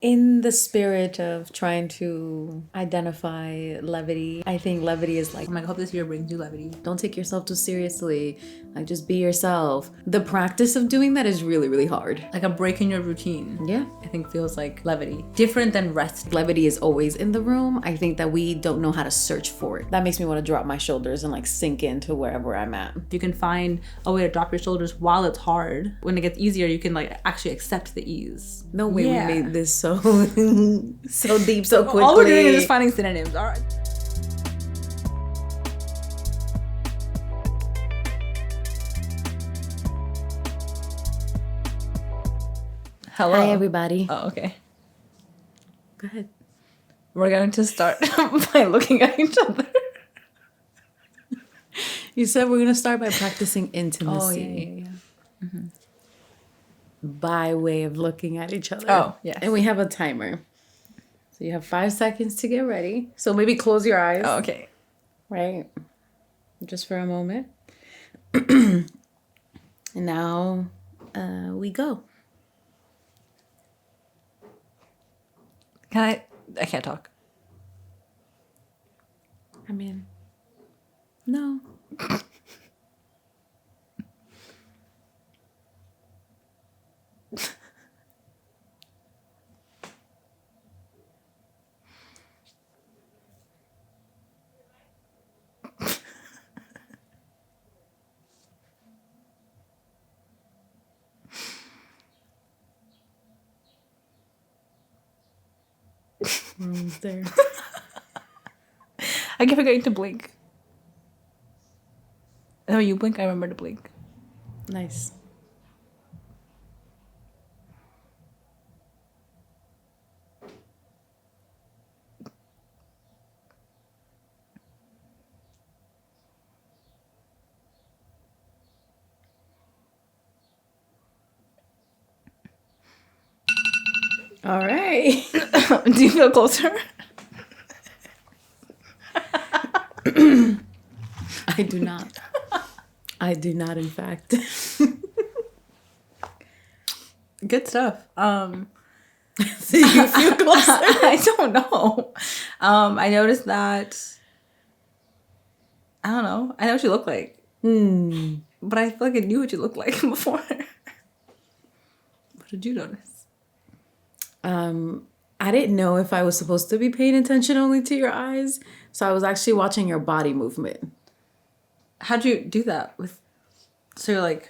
In the spirit of trying to identify levity, I think levity is like, I'm like, I hope this year brings you levity. Don't take yourself too seriously. Like, just be yourself. The practice of doing that is really, really hard. Like a break in your routine. Yeah. I think feels like levity. Different than rest. Levity is always in the room. I think that we don't know how to search for it. That makes me want to drop my shoulders and like sink into wherever I'm at. You can find a way to drop your shoulders while it's hard. When it gets easier, you can like actually accept the ease. No way we made this so so deep so quickly. All we're doing is just finding synonyms. All right. Hello. Hi, everybody. Oh, okay. Go ahead. We're going to start by looking at each other. You said we're going to start by practicing intimacy. Oh, yeah. Mm-hmm. By way of looking at each other. Oh, yes. And we have a timer. So you have 5 seconds to get ready. So maybe close your eyes. Oh, okay. Right. Just for a moment. And now we go. I can't talk. I mean, no. We're almost there. I keep forgetting to blink. And when you blink, I remember to blink. Nice. All right. Do you feel closer? I do not. I do not, in fact. Good stuff. So you feel closer? I don't know. I noticed that. I don't know. I know what you look like. But I feel like I knew what you looked like before. What did you notice? I didn't know if I was supposed to be paying attention only to your eyes. So I was actually watching your body movement. How'd you do that with? So you're like,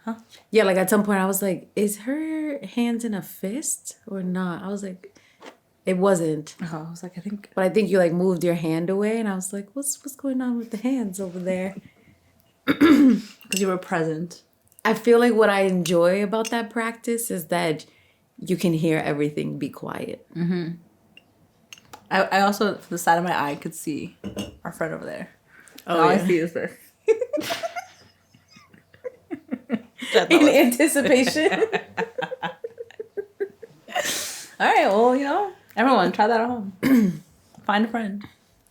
huh? Yeah, like at some point I was like, is her hands in a fist or not? I was like, it wasn't. Oh, I was like, I think. But I think you like moved your hand away and I was like, what's going on with the hands over there? Because you were present. I feel like what I enjoy about that practice is that you can hear everything be quiet. Mm-hmm. I also, from the side of my eye, could see our friend over there. Oh, all yeah. I see is this. In anticipation. All right, well, everyone, try that at home. Find a friend.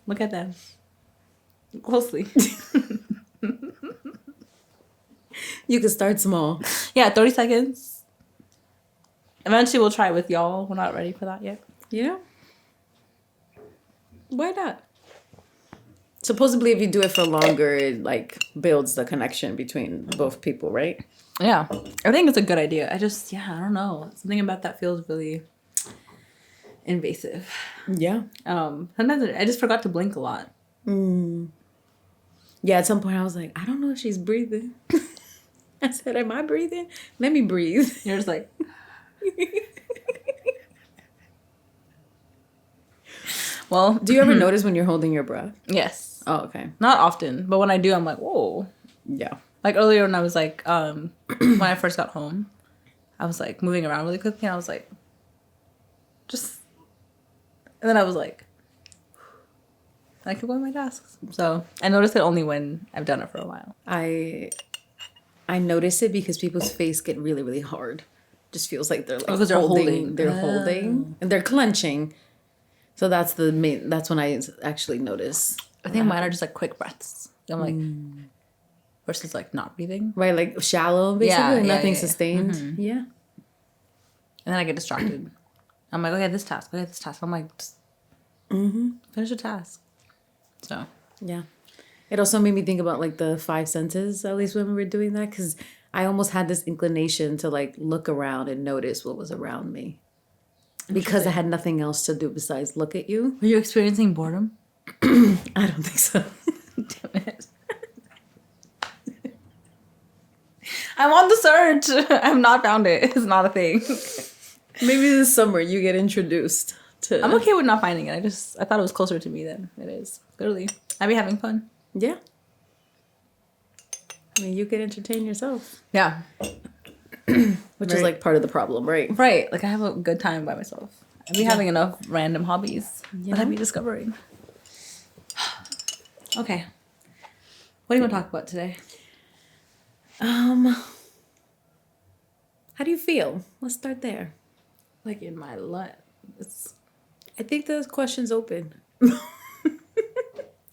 Look at them closely. You can start small. Yeah, 30 seconds. Eventually, we'll try it with y'all. We're not ready for that yet. Yeah. Why not? Supposedly, if you do it for longer, it like builds the connection between both people, right? Yeah, I think it's a good idea. I don't know. Something about that feels really invasive. Yeah. Sometimes I just forgot to blink a lot. Yeah, at some point I was like, I don't know if she's breathing. I said, am I breathing? Let me breathe. You're just like... Well, do you ever notice when you're holding your breath? Yes. Oh, okay. Not often, but when I do, I'm like, whoa. Yeah. Like earlier when I was like, when I first got home, I was like moving around really quickly and I was like, just, and then I was like, I kept going my tasks. So I noticed it only when I've done it for a while. I notice it because people's face get really, really hard. Just feels like they're like because they're holding. They're holding and they're clenching. So that's when I actually notice. I think mine are just like quick breaths. I'm like, versus like not breathing. Right, like shallow, basically. Yeah, nothing yeah. sustained. Mm-hmm. Yeah. And then I get distracted. I'm like, okay, this task. I'm like, just finish the task. So Yeah. It also made me think about like the five senses, at least when we were doing that, because I almost had this inclination to like look around and notice what was around me because I had nothing else to do besides look at you. Are you experiencing boredom? I don't think so. Damn it. I'm on the search. I've not found it. It's not a thing. Maybe this summer you get introduced to. I'm okay with not finding it. I thought it was closer to me than it is. Literally. I be having fun. Yeah. I mean, you can entertain yourself, Yeah. which is like part of the problem, right? Right. Like I have a good time by myself. I be having enough random hobbies that I be discovering. Okay. What do you want to talk about today? How do you feel? Let's start there. Like in my life. I think the question's open.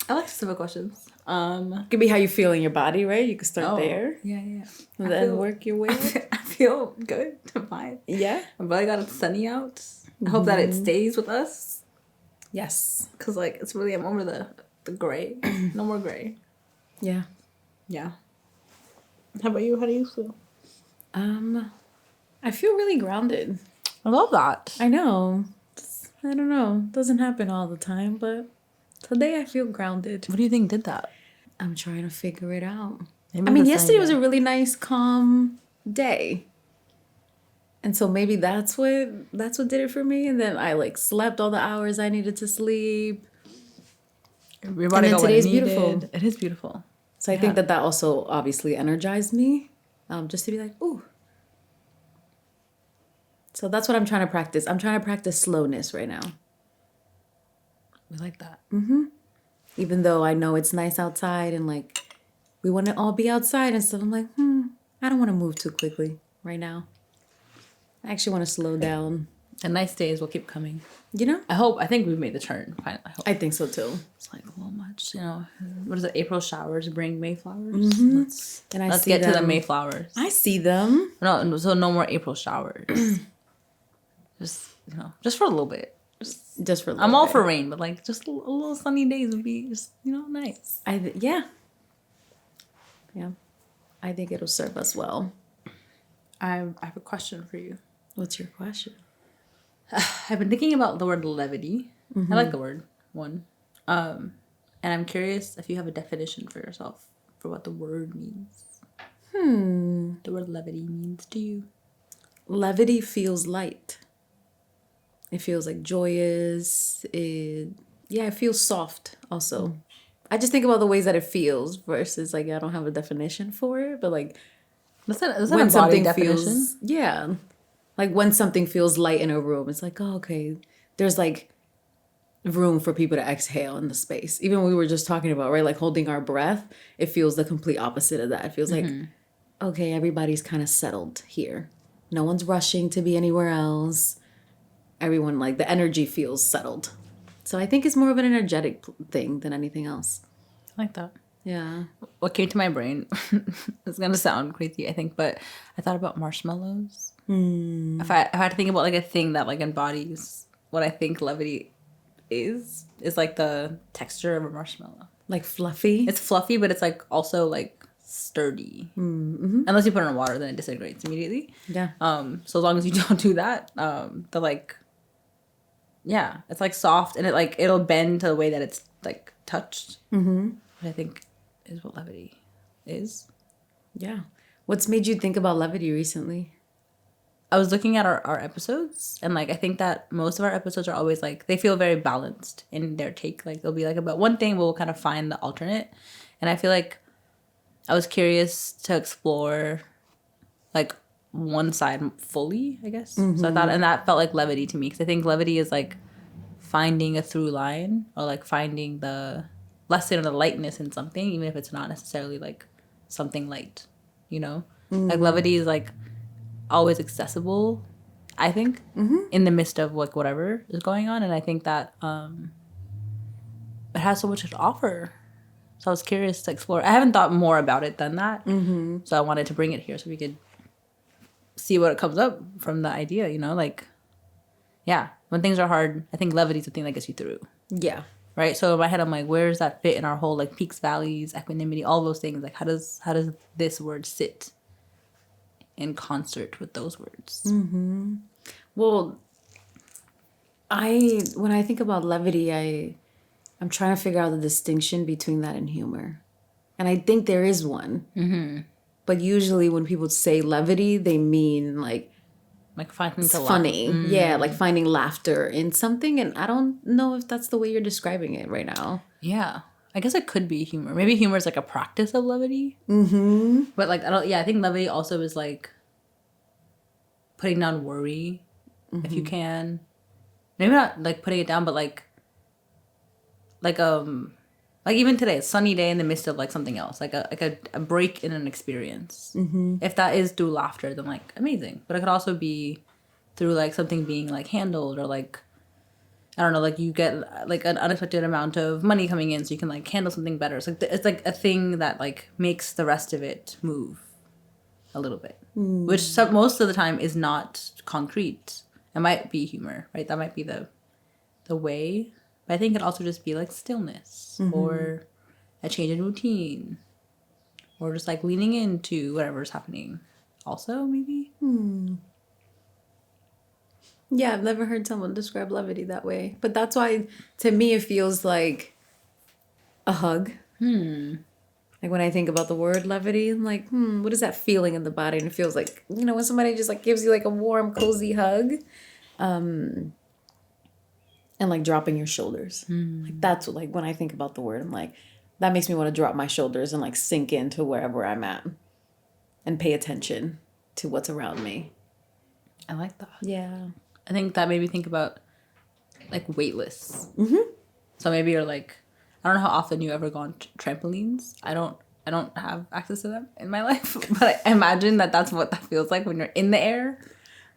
I like specific questions. It could be how you feel in your body, right? You could start there. Yeah. And then work your way up. I feel good. I'm fine. Yeah? I'm really glad it's sunny out. I hope that it stays with us. Yes. Because, like, it's really, I'm over the gray. No more gray. Yeah. Yeah. How about you? How do you feel? I feel really grounded. I love that. I know. I don't know. It doesn't happen all the time, but today I feel grounded. What do you think did that? I'm trying to figure it out. Maybe I mean, yesterday was a really nice, calm day. And so maybe that's what did it for me. And then I like slept all the hours I needed to sleep. Your body and then got what today's it needed. beautiful. It is beautiful. So I think that also obviously energized me. Just to be like, ooh. So that's what I'm trying to practice. I'm trying to practice slowness right now. We like that. Even though I know it's nice outside and like we want to all be outside and stuff. I'm like, I don't want to move too quickly right now. I actually want to slow down. And nice days will keep coming. You know? I think we've made the turn. Finally. I think so too. It's like, well, much, what is it? April showers bring Mayflowers. Let's get to the Mayflowers. I see them. No, so no more April showers. just for a little bit. Just for a little I'm all bit. for rain, but like just a little sunny days would be just nice. Yeah. I think it'll serve us well. I have a question for you. What's your question? I've been thinking about the word levity. I like the word one. And I'm curious if you have a definition for yourself for what the word means. The word levity means to you. Levity feels light. It feels like joyous. It feels soft also. I just think about the ways that it feels versus like I don't have a definition for it, but like Is that when a body something definition? feels like when something feels light in a room, it's like, oh, okay, there's like room for people to exhale in the space. Even when we were just talking about, right, like holding our breath, it feels the complete opposite of that. It feels like, okay, everybody's kind of settled here. No one's rushing to be anywhere else. Everyone, like the energy feels settled. So I think it's more of an energetic thing than anything else. I like that. Yeah. What came to my brain, it's going to sound crazy, I think, but I thought about marshmallows. If I had to think about like a thing that like embodies what I think levity is like the texture of a marshmallow. Like fluffy. It's fluffy, but it's like also like sturdy. Unless you put it in water, then it disintegrates immediately. Yeah. So as long as you don't do that, the like, yeah, it's like soft and it'll bend to the way that it's like touched. What I think is what levity is. Yeah. What's made you think about levity recently? I was looking at our episodes, and like I think that most of our episodes are always like they feel very balanced in their take. Like they'll be like about one thing, we'll kind of find the alternate, and I feel like I was curious to explore like one side fully, I guess. So I thought, and that felt like levity to me because I think levity is like finding a through line or like finding the lesson or the lightness in something, even if it's not necessarily like something light, Like levity is like always accessible, I think, in the midst of like whatever is going on, and I think that it has so much to offer. So I was curious to explore. I haven't thought more about it than that, so I wanted to bring it here so we could see what comes up from the idea. Like yeah, when things are hard, I think levity is the thing that gets you through. Yeah. Right. So in my head, I'm like, where does that fit in our whole like peaks, valleys, equanimity, all those things? Like, how does this word sit in concert with those words? Well, when I think about levity, I'm trying to figure out the distinction between that and humor. And I think there is one. Mm-hmm. But usually when people say levity, they mean like Like finding it's to laugh. funny. Yeah, like finding laughter in something. And I don't know if that's the way you're describing it right now. Yeah. I guess it could be humor. Maybe humor is like a practice of levity. Mm-hmm. But like, I think levity also is like putting down worry if you can. Maybe not like putting it down, but like even today, it's a sunny day in the midst of like something else, like a break in an experience. Mm-hmm. If that is through laughter, then like amazing. But it could also be through like something being like handled, or like, I don't know, like you get like an unexpected amount of money coming in, so you can like handle something better. It's like a thing that like makes the rest of it move a little bit, which most of the time is not concrete. It might be humor, right? That might be the way. But I think it could also just be like stillness, or a change in routine, or just like leaning into whatever's happening. Also, maybe. Yeah, I've never heard someone describe levity that way. But that's why, to me, it feels like a hug. Like when I think about the word levity, I'm like, what is that feeling in the body? And it feels like, when somebody just like gives you like a warm, cozy hug. And like dropping your shoulders. Like that's what, like when I think about the word, I'm like, that makes me want to drop my shoulders and like sink into wherever I'm at and pay attention to what's around me. I like that. Yeah. I think that made me think about like weightless. Mm-hmm. So maybe you're like, I don't know how often you ever go on trampolines. I don't have access to them in my life, but I imagine that that's what that feels like when you're in the air.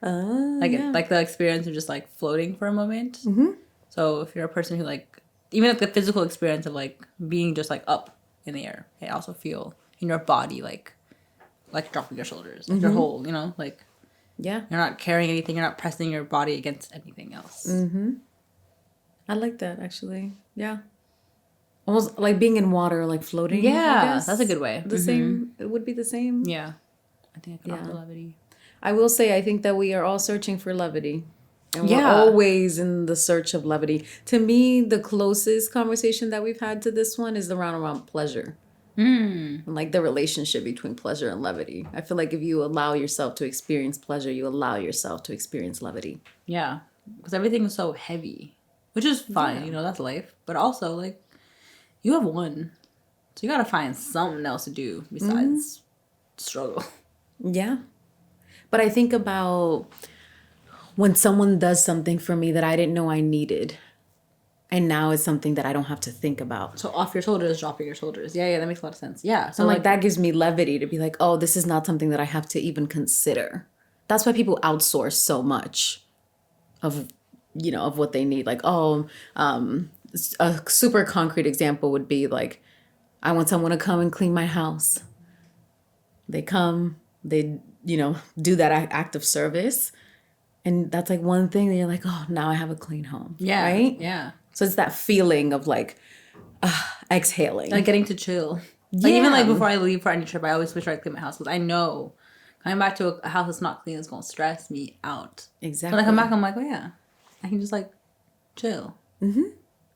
Like the experience of just like floating for a moment. Mm-hmm. So if you're a person who like, even like the physical experience of like being just like up in the air, I also feel in your body like dropping your shoulders, like your whole, like Yeah. you're not carrying anything, you're not pressing your body against anything else. Mm-hmm. I like that actually. Yeah. Almost like being in water, like floating. Yeah, I guess. that's a good way. The same. It would be the same. Yeah. I think I could offer levity. I will say, I think that we are all searching for levity. And we're Yeah. always in the search of levity. To me, the closest conversation that we've had to this one is around pleasure. And like the relationship between pleasure and levity. I feel like if you allow yourself to experience pleasure, you allow yourself to experience levity. Yeah. Because everything is so heavy, which is fine. That's life. But also, like, you have one. So you got to find something else to do besides struggle. Yeah. But I think about when someone does something for me that I didn't know I needed. And now it's something that I don't have to think about. So off your shoulders, dropping your shoulders. Yeah, that makes a lot of sense. Yeah. So like that gives me levity to be like, oh, this is not something that I have to even consider. That's why people outsource so much of what they need. Like, a super concrete example would be like, I want someone to come and clean my house. They come, they, do that act of service. And that's like one thing that you're like, oh, now I have a clean home. Yeah. Right? Yeah. So it's that feeling of like exhaling. Like getting to chill. Like even like before I leave for any trip, I always make sure I clean my house because I know coming back to a house that's not clean is going to stress me out. Exactly. When I come back, I'm like, oh yeah, I can just like chill. Mm-hmm.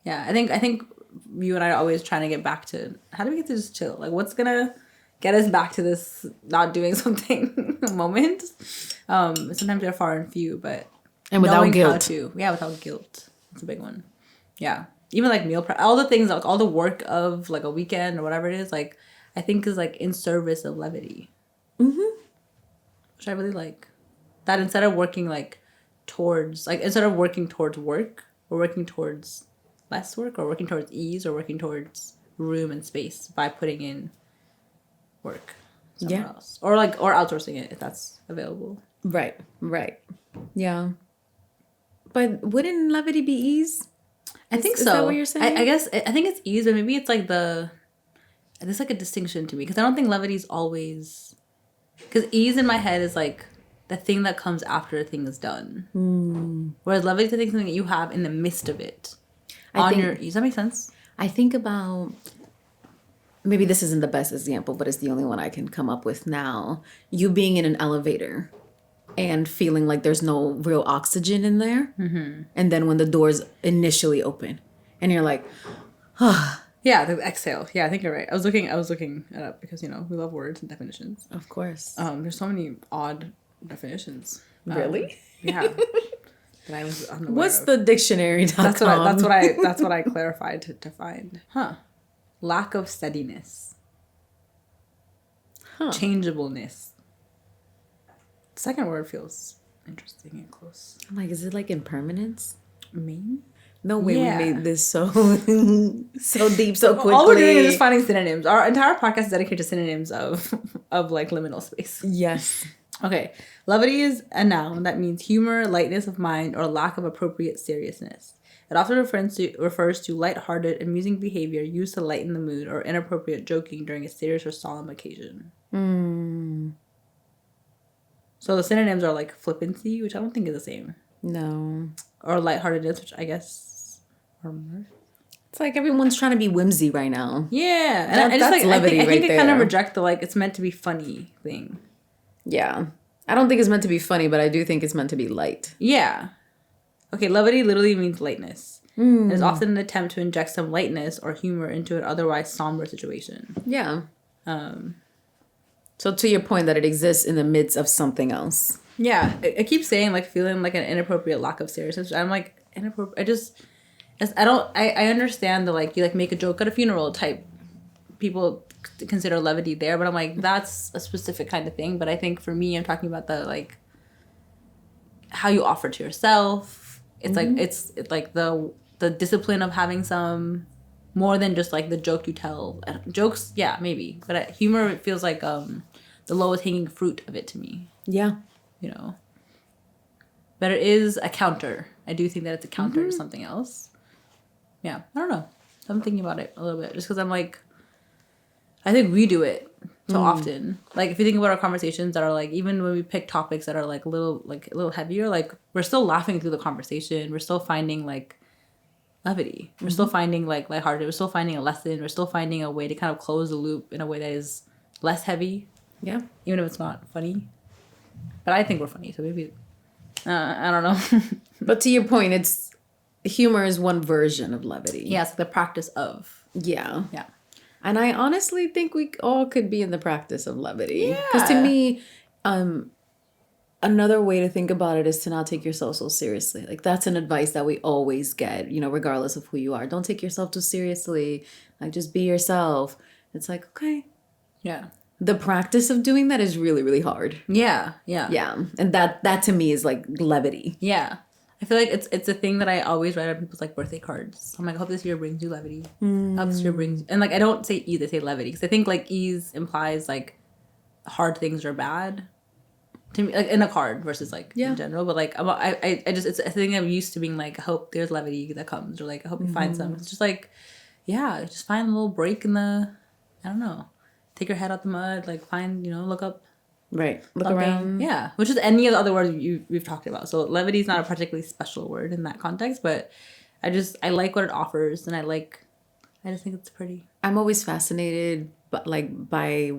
Yeah, I think you and I are always trying to get back to, how do we get to just chill? Like what's gonna get us back to this not doing something moment? Sometimes they're far and few, but and without guilt. Without guilt. It's a big one. Yeah. Even like meal prep, all the things, like all the work of like a weekend or whatever it is, like I think is like in service of levity. Mm-hmm. Which I really like. That instead of working instead of working towards work, we're working towards less work, or working towards ease, or working towards room and space by putting in work somewhere else. Or outsourcing it if that's available. Right. Yeah. But wouldn't levity be ease? I think so. Is that what you're saying? I guess I think it's ease, but maybe it's like there's like a distinction to me because I don't think levity is always, because ease in my head is like the thing that comes after a thing is done. Whereas levity is something that you have in the midst of it. Does that make sense? I think about, maybe this isn't the best example, but it's the only one I can come up with now. You being in an elevator and feeling like there's no real oxygen in there. And then when the doors initially open and you're like, yeah, the exhale. Yeah, I think you're right. I was looking it up because, you know, we love words and definitions. of course. There's so many odd definitions. Really? Yeah. That I was unaware What's of. the dictionary.com? That's what I clarified to find. Lack of steadiness. Changeableness. The second word feels interesting and close. I'm like, is it like impermanence? Maybe. No way Yeah. we made this so so deep so quickly. All we're doing is just finding synonyms. Our entire podcast is dedicated to synonyms of like liminal space. Yes. Okay. Levity is a noun that means humor, lightness of mind, or lack of appropriate seriousness. It often refers to lighthearted, amusing behavior used to lighten the mood or inappropriate joking during a serious or solemn occasion. So the synonyms are like flippancy, which I don't think is the same. No. Or lightheartedness, which I guess are more. It's like everyone's trying to be whimsy right now. Yeah. And That's levity I think right it kind of there. reject the like it's meant to be funny thing. Yeah. I don't think it's meant to be funny, but I do think it's meant to be light. Yeah. Okay, levity literally means lightness. It is often an attempt to inject some lightness or humor into an otherwise somber situation. Yeah. So to your point that it exists in the midst of something else. Yeah, I keep saying like feeling like an inappropriate lack of seriousness. I'm like inappropriate. I understand the like you like make a joke at a funeral type. People consider levity there, but I'm like that's a specific kind of thing. But I think for me, I'm talking about the like how you offer to yourself. It's like it's like the discipline of having some more than just like the joke you tell. Jokes, yeah, maybe, but humor feels like the lowest hanging fruit of it to me. Yeah. You know, but it is a counter. I do think that it's a counter to something else. Yeah, I don't know. I'm thinking about it a little bit just because I'm like, I think we do it so often. Like if you think about our conversations that are like, even when we pick topics that are like a little heavier, like we're still laughing through the conversation. We're still finding like levity. We're still finding like lighthearted. We're still finding a lesson. We're still finding a way to kind of close the loop in a way that is less heavy. Yeah. Even if it's not funny. But I think we're funny, so maybe I don't know. But to your point, it's humor is one version of levity. Yeah, it's the practice of. Yeah. Yeah. And I honestly think we all could be in the practice of levity. Yeah. Because to me, another way to think about it is to not take yourself so seriously. Like that's an advice that we always get, you know, regardless of who you are. Don't take yourself too seriously. Like just be yourself. It's like, okay. Yeah. The practice of doing that is really, really hard. Yeah. Yeah. Yeah. And that to me is like levity. Yeah. I feel like it's a thing that I always write on people's like birthday cards. I'm like, I hope this year brings you levity. I hope this year brings, and like I don't say ease, I say levity because I think like ease implies like hard things are bad to me, like in a card versus like in general. But like I just it's a thing I'm used to being like, I hope there's levity that comes, or like I hope you find some. It's just like, yeah, just find a little break in the, I don't know, take your head out the mud, like find, you know, look up. Right. Look Something. around. Yeah. Which is any of the other words we've talked about. So levity is not a particularly special word in that context, but I like what it offers, and I just think it's pretty. I'm always fascinated by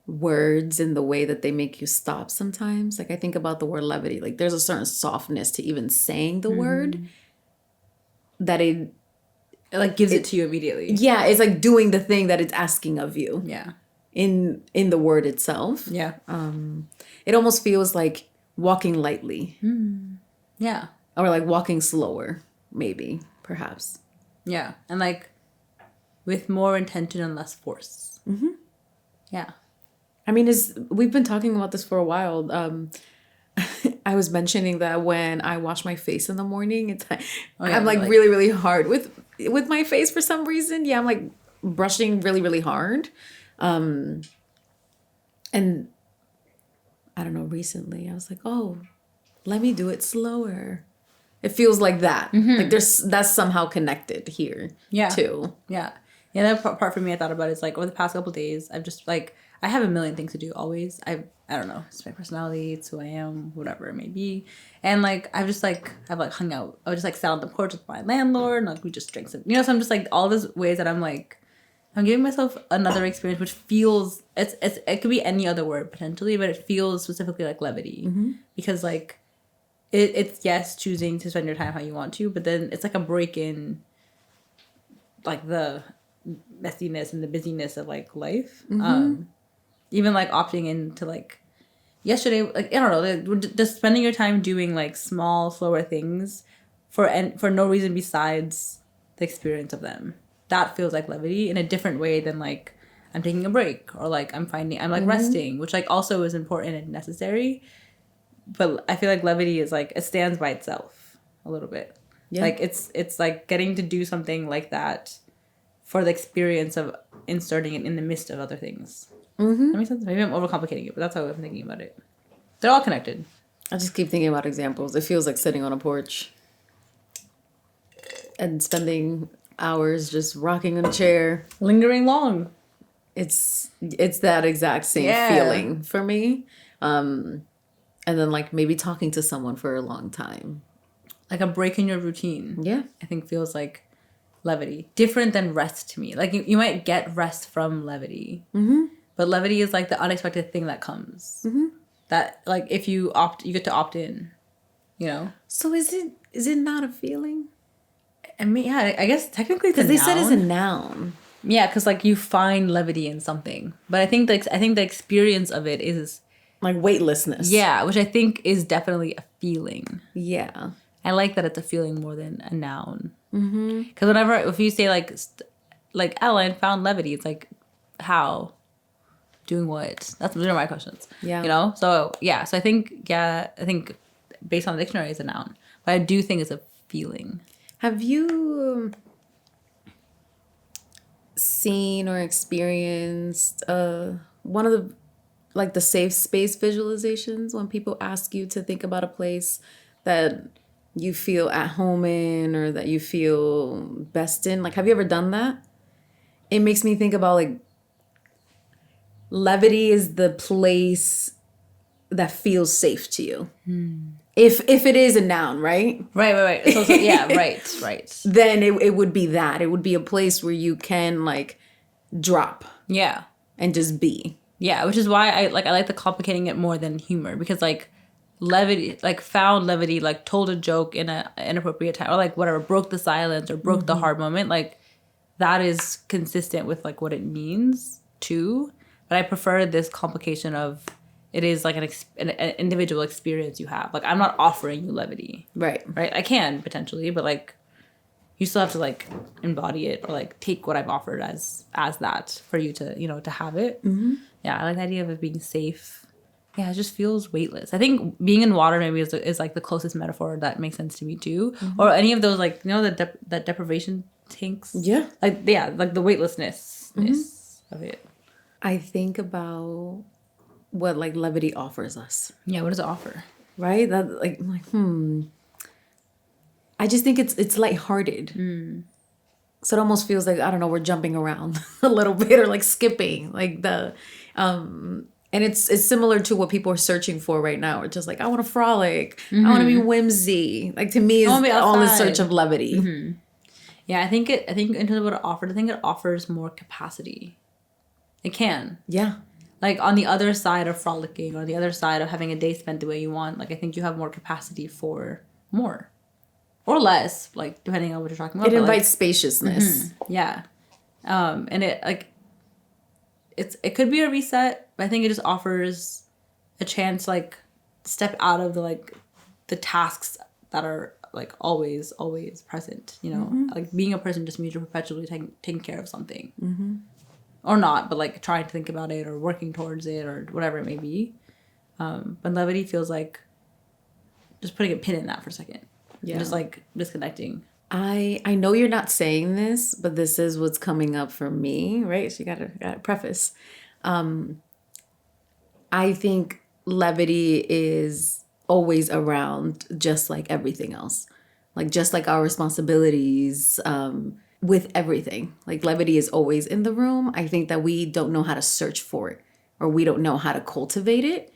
words and the way that they make you stop sometimes. Like I think about the word levity. Like there's a certain softness to even saying the word that it like gives it to you immediately. Yeah, it's like doing the thing that it's asking of you. Yeah. In the word itself. Yeah. It almost feels like walking lightly. Yeah. Or like walking slower, maybe, perhaps. Yeah. And like with more intention and less force. Yeah. I mean, we've been talking about this for a while. I was mentioning that when I wash my face in the morning, I'm like really, really hard with my face for some reason. Yeah, I'm like brushing really, really hard. And I don't know, recently I was like, oh, let me do it slower. It feels like that. Like that's somehow connected here too. Yeah. Yeah, that part for me I thought about is like over the past couple of days, I've just like, I have a million things to do always. I don't know. It's my personality. It's who I am. Whatever it may be. And like I've like hung out. I would just like sat on the porch with my landlord, and like we just drank some. So I'm just like all these ways that I'm like I'm giving myself another experience, which feels it could be any other word potentially, but it feels specifically like levity because like it's yes choosing to spend your time how you want to, but then it's like a break in like the messiness and the busyness of like life. Even like opting into like yesterday, like I don't know, like, just spending your time doing like small, slower things for no reason besides the experience of them. That feels like levity in a different way than like I'm taking a break or like I'm like resting, which like also is important and necessary. But I feel like levity is like it stands by itself a little bit. Yeah. Like it's like getting to do something like that for the experience of inserting it in the midst of other things. That makes sense? Maybe I'm overcomplicating it, but that's how I'm thinking about it. They're all connected. I just keep thinking about examples. It feels like sitting on a porch and spending hours just rocking in a chair. Lingering long. It's that exact same feeling for me. And then like maybe talking to someone for a long time. Like a break in your routine. Yeah. I think feels like levity. Different than rest to me. Like you might get rest from levity. But levity is like the unexpected thing that comes. That like if you get to opt in, you know? So is it not a feeling? I mean, yeah, I guess technically it's a noun. Because they said it's a noun. Yeah, because like you find levity in something. But I think the experience of it is like weightlessness. Yeah, which I think is definitely a feeling. Yeah. I like that it's a feeling more than a noun. Because if you say like Adeline found levity, it's like how? Doing what? Those are my questions. Yeah. You know? So yeah. So I think based on the dictionary it's a noun. But I do think it's a feeling. Have you seen or experienced one of the like the safe space visualizations when people ask you to think about a place that you feel at home in or that you feel best in? Like, have you ever done that? It makes me think about like levity is the place that feels safe to you. If it is a noun, right? Right. So, yeah, right. Then it would be that. It would be a place where you can like drop. Yeah. And just be. Yeah, which is why I like the complicating it more than humor, because like levity, like found levity, like told a joke in a inappropriate time or like whatever, broke the silence or broke the hard moment, like that is consistent with like what it means too. But I prefer this complication of it is like an individual experience you have. Like I'm not offering you levity. Right. I can potentially, but like you still have to like embody it or like take what I've offered as that for you to, to have it. Yeah, I like the idea of it being safe. Yeah, it just feels weightless. I think being in water maybe is like the closest metaphor that makes sense to me too. Or any of those like, that deprivation tanks. Yeah. Like the weightlessness of it. I think about what like levity offers us. Yeah, what does it offer? Right? That like I'm like, I just think it's lighthearted. So it almost feels like, I don't know, we're jumping around a little bit or like skipping. Like and it's similar to what people are searching for right now. It's just like, I want to frolic. I want to be whimsy. Like to me, it's all in search of levity. Yeah, I think in terms of what it offered, I think it offers more capacity. It can. Yeah. Like on the other side of frolicking or the other side of having a day spent the way you want, like I think you have more capacity for more. Or less, like depending on what you're talking about. It invites spaciousness. Yeah. And it like it could be a reset, but I think it just offers a chance like step out of the tasks that are like always present, Like being a person just means you're perpetually taking care of something. Or not, but like trying to think about it or working towards it or whatever it may be. But levity feels like just putting a pin in that for a second. Yeah. Just like disconnecting. I know you're not saying this, but this is what's coming up for me, right? So you gotta preface. I think levity is always around, just like everything else. Like just like our responsibilities with everything. Like levity is always in the room. I think that we don't know how to search for it or we don't know how to cultivate it.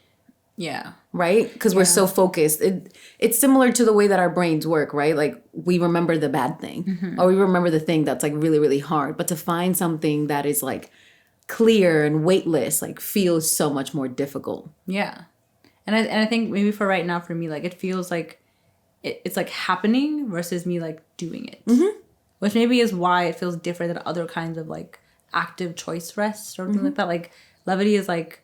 Yeah. Right? Because we're so focused. It's similar to the way that our brains work, right? Like we remember the bad thing or we remember the thing that's like really, really hard. But to find something that is like clear and weightless, like feels so much more difficult. Yeah. And I think maybe for right now, for me, like it feels like it's like happening versus me like doing it. Which maybe is why it feels different than other kinds of like active choice rest or something like that. Like levity is like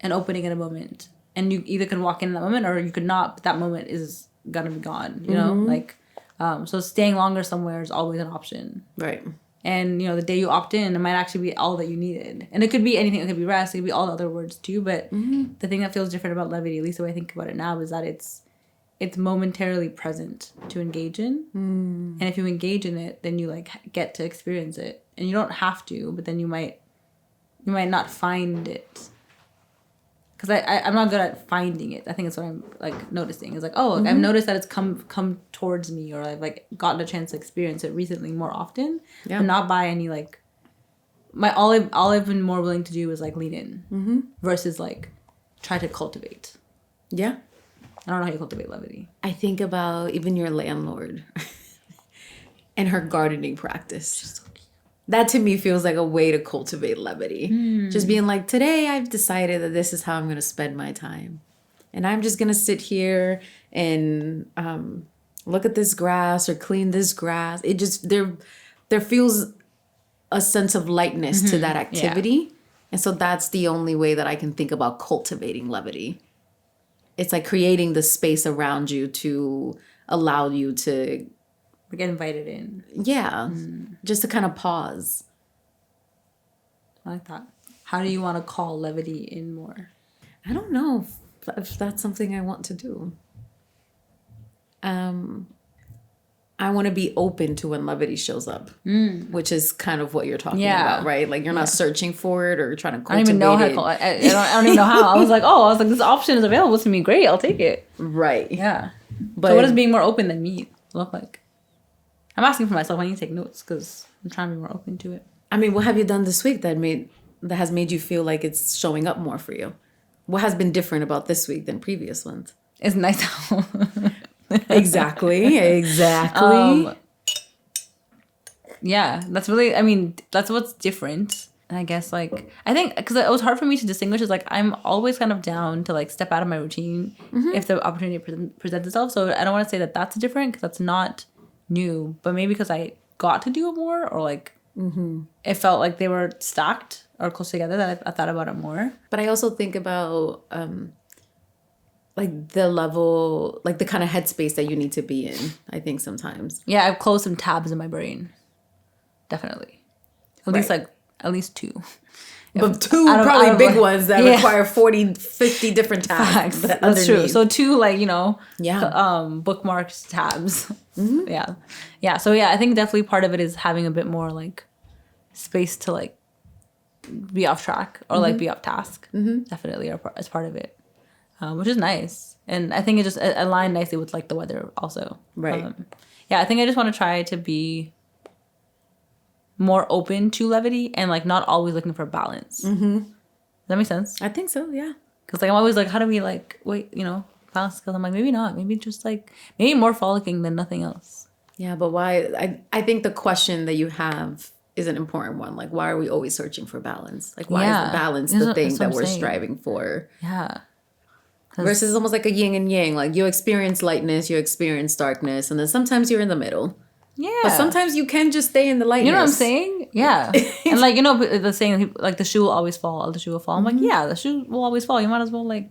an opening in a moment. And you either can walk in that moment or you could not, but that moment is gonna be gone, you know? Like, so staying longer somewhere is always an option. Right. And, you know, the day you opt in, it might actually be all that you needed. And it could be anything. It could be rest. It could be all the other words too. But the thing that feels different about levity, at least the way I think about it now, is that it's momentarily present to engage in. And if you engage in it, then you like get to experience it. And you don't have to, but then you might not find it. Because I'm not good at finding it. I think that's what I'm like noticing. It's like, oh, I've noticed that it's come towards me, or I've like gotten a chance to experience it recently more often, but not by any like. All I've been more willing to do is like lean in, versus like try to cultivate. Yeah. I don't know how you cultivate levity. I think about even your landlord and her gardening practice. She's so cute. That to me feels like a way to cultivate levity. Just being like, today I've decided that this is how I'm going to spend my time. And I'm just going to sit here and look at this grass or clean this grass. It just, there feels a sense of lightness to that activity. Yeah. And so that's the only way that I can think about cultivating levity. It's like creating the space around you to allow you to get invited in. Yeah. Just to kind of pause. I like that. How do you want to call levity in more? I don't know if that's something I want to do. I want to be open to when levity shows up, which is kind of what you're talking about, right? Like you're not searching for it or trying to cultivate it. I don't even know how to call it. I don't even know how. I was like, this option is available to me. Great, I'll take it. Right. Yeah. But so what does being more open than me look like? I'm asking for myself. I need to take notes because I'm trying to be more open to it. I mean, what have you done this week that has made you feel like it's showing up more for you? What has been different about this week than previous ones? It's nice. Exactly. Yeah, that's what's different. And I guess like, I think because it was hard for me to distinguish, is like, I'm always kind of down to like step out of my routine if the opportunity presents itself. So I don't want to say that that's different because that's not new, but maybe because I got to do it more, or like it felt like they were stacked or close together, that I thought about it more. But I also think about like the level, like the kind of headspace that you need to be in, I think sometimes. Yeah, I've closed some tabs in my brain. Definitely. At least two. But two probably big ones that require 40, 50 different tabs. That's true. So two, like, bookmarked tabs. Yeah. So yeah, I think definitely part of it is having a bit more like space to like be off track or like be off task. Definitely as part of it, which is nice. And I think it just aligned nicely with like the weather also. Right. Yeah, I think I just want to try to be more open to levity and like not always looking for balance. Does that make sense? I think so, yeah. Because like I'm always like, how do we like balance skills? I'm like, maybe not. Maybe just like more frolicking than nothing else. Yeah, but why? I think the question that you have is an important one. Like, why are we always searching for balance? Like, why is the balance the thing that we're striving for? Yeah. Versus almost like a yin and yang. Like you experience lightness, you experience darkness, and then sometimes you're in the middle. Yeah. But sometimes you can just stay in the lightness. You know what I'm saying? Yeah. And like, the saying, like, the shoe will always fall, the shoe will fall. I'm like, yeah, the shoe will always fall. You might as well, like,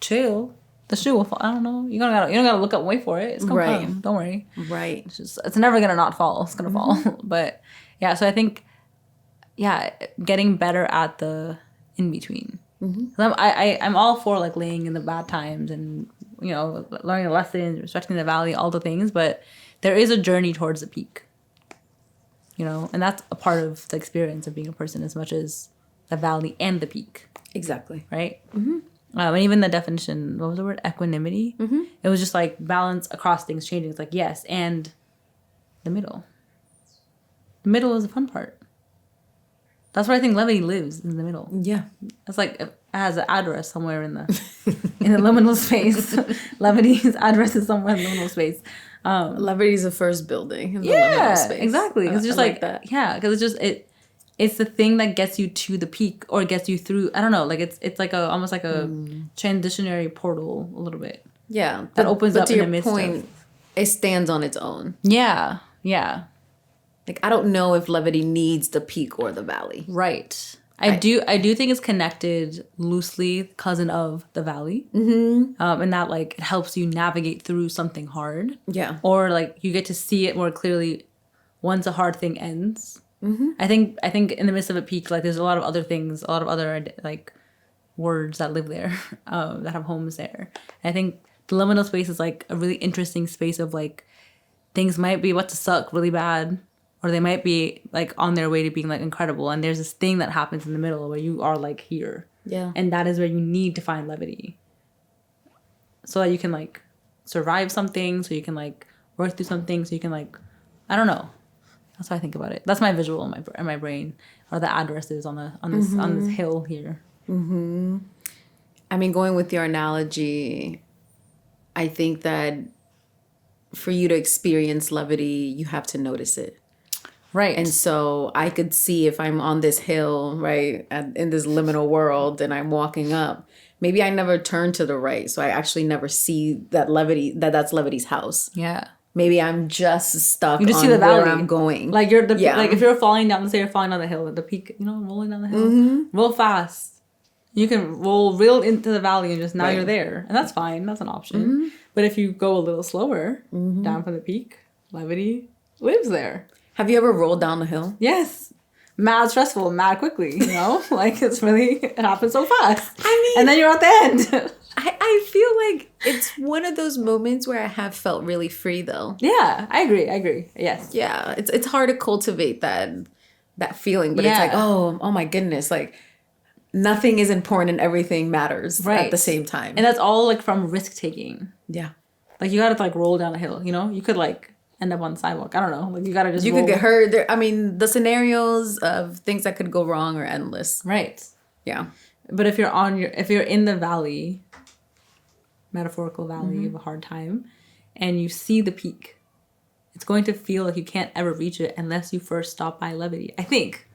chill. The shoe will fall. I don't know. You don't gotta look up and wait for it. It's gonna come. Don't worry. Right. It's never gonna not fall. It's gonna fall. But yeah, so I think, getting better at the in-between. I'm all for, like, laying in the bad times and, learning the lessons, respecting the valley, all the things, but there is a journey towards the peak, and that's a part of the experience of being a person as much as the valley and the peak. Exactly. Right? And even the definition, what was the word? Equanimity. It was just like balance across things changing. It's like, yes, and the middle. The middle is the fun part. That's where I think Levity lives, in the middle. Yeah. It's like it has an address somewhere in the liminal space. Levity's address is somewhere in the liminal space. Levity's the first building in the liminal space. Exactly. It's just like that. Yeah, because it's just it's the thing that gets you to the peak or gets you through. I don't know, like it's like almost like a transitionary portal a little bit. Yeah, that opens up to in your the midst point, of. It stands on its own. Yeah, yeah. Like I don't know if Levity needs the peak or the valley. Right. I do think it's connected loosely, cousin of the valley. And that like it helps you navigate through something hard. Yeah. Or like you get to see it more clearly once a hard thing ends. I think in the midst of a peak, like there's a lot of other things, a lot of other like words that live there, that have homes there. And I think the liminal space is like a really interesting space of like things might be about to suck really bad, or they might be like on their way to being like incredible. And there's this thing that happens in the middle where you are like here. Yeah. And that is where you need to find levity. So that you can like survive something, so you can like work through something, so you can like, I don't know. That's how I think about it. That's my visual in my brain, or the addresses on this hill here. Mm-hmm. I mean, going with your analogy, I think that for you to experience levity, you have to notice it. Right. And so I could see if I'm on this hill, right, in this liminal world, and I'm walking up, maybe I never turn to the right. So I actually never see that levity, that's Levity's house. Yeah. Maybe I'm just stuck you just on see the valley. where I'm going. Like like if you're falling down, let's say you're falling down the hill, the peak, rolling down the hill, roll fast. You can roll real into the valley and just now you're there. And that's fine. That's an option. But if you go a little slower down from the peak, levity lives there. Have you ever rolled down the hill? Yes. Mad stressful, mad quickly, Like it happens so fast. I mean, and then you're at the end. I feel like it's one of those moments where I have felt really free though. Yeah, I agree. Yes. Yeah, it's hard to cultivate that feeling, but it's like, oh my goodness, like nothing is important and everything matters at the same time. And that's all like from risk taking. Yeah. Like you gotta like roll down a hill, You could like end up on the sidewalk. I don't know. Like you gotta just You could get hurt. I mean, the scenarios of things that could go wrong are endless. Right. Yeah. But if you're in the valley, metaphorical valley of a hard time, and you see the peak, it's going to feel like you can't ever reach it unless you first stop by levity, I think.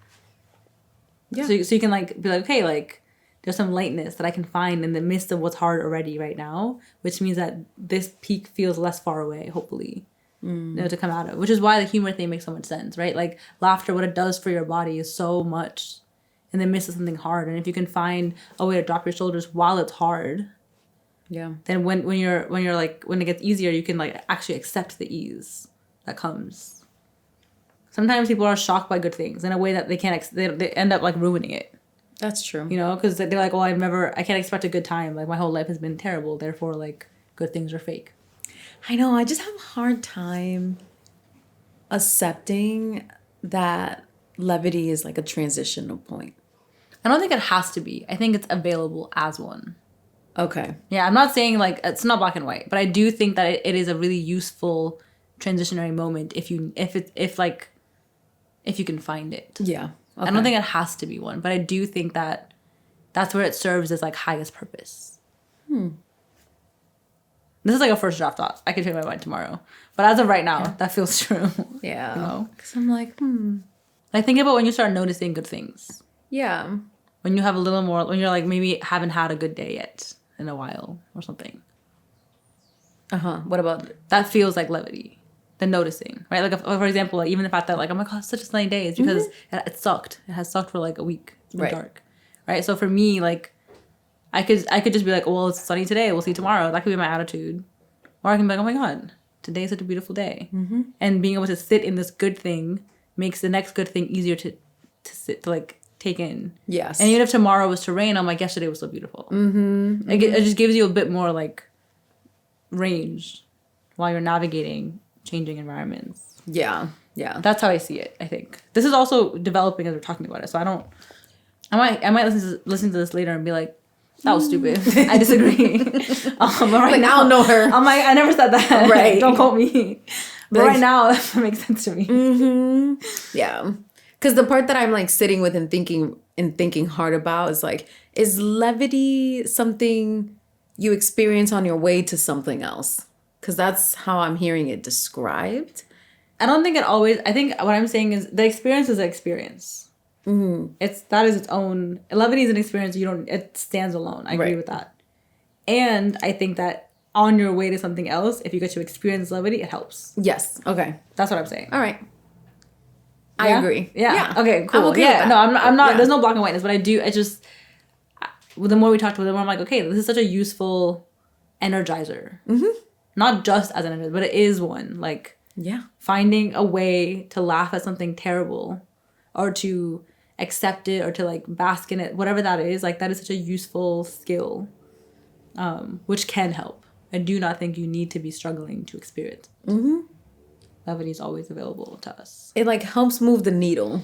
Yeah. So you can like be like, okay, like there's some lightness that I can find in the midst of what's hard already right now, which means that this peak feels less far away, hopefully, to come out of. Which is why the humor thing makes so much sense, right? Like laughter, what it does for your body is so much in the midst of something hard. And if you can find a way to drop your shoulders while it's hard, then when it gets easier, you can like actually accept the ease that comes. Sometimes people are shocked by good things in a way that they can't. They end up like ruining it. That's true. Because they're like, I can't expect a good time. Like my whole life has been terrible. Therefore, like good things are fake. I know. I just have a hard time accepting that levity is like a transitional point. I don't think it has to be. I think it's available as one. Okay. Yeah, I'm not saying like it's not black and white, but I do think that it is a really useful transitionary moment if you can find it. Yeah. Okay. I don't think it has to be one, but I do think that that's where it serves as like highest purpose. This is like a first draft thought. I could change my mind tomorrow, but as of right now, that feels true. Yeah. Because I'm like, Like think about when you start noticing good things. Yeah. When you have a little more, when you're like maybe haven't had a good day yet in a while or something. What about that? Feels like levity, the noticing, right? Like for example, like even the fact that like, oh my god, it's such a sunny day, is because it sucked. It has sucked for like a week. It's been dark, right? So for me, like, I could just be like, well, it's sunny today. We'll see tomorrow. That could be my attitude, or I can be like, oh my god, today is such a beautiful day, and being able to sit in this good thing makes the next good thing easier to sit to like take in. Yes. And even if tomorrow was to rain, I'm like, yesterday was so beautiful. It just gives you a bit more like range while you're navigating changing environments. Yeah. That's how I see it, I think. This is also developing as we're talking about it. So I might listen to this later and be like, that was stupid. I disagree. But right now, I don't know her. I'm like, I never said that. Right. Don't quote me. But right now, that makes sense to me. Yeah. Because the part that I'm like sitting with and thinking hard about is like, is levity something you experience on your way to something else? Because that's how I'm hearing it described. I don't think it always. I think what I'm saying is the experience is an experience. Mm-hmm. That is its own. Levity is an experience. It stands alone. I agree with that. And I think that on your way to something else, if you get to experience levity, it helps. Yes. Okay. That's what I'm saying. All right. Yeah? I agree. Yeah. Okay. Cool. I'm okay yeah. with that. No, I'm not. Yeah. There's no black and whiteness, but I do. I just. The more we talked about it, the more I'm like, okay, this is such a useful energizer. Mm-hmm. Not just as an energizer, but it is one. Like, yeah, finding a way to laugh at something terrible, or to accept it, or to like bask in it, whatever that is. Like, that is such a useful skill, which can help. I do not think you need to be struggling to experience. Mm-hmm. Levity is always available to us. It like helps move the needle.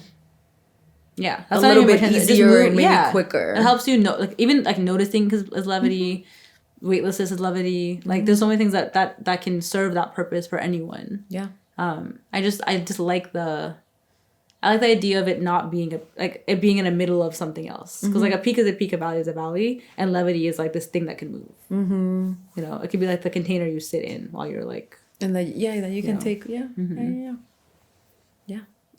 Yeah, that's a little bit easier and maybe quicker. It helps you know, like even like noticing is levity, weightlessness is levity. Like there's so many things that can serve that purpose for anyone. Yeah. I just like the idea of it not being it being in the middle of something else, because like a peak is a peak, a valley is a valley, and levity is like this thing that can move. Mm-hmm. You know, it could be like the container you sit in while you're like. And that you can take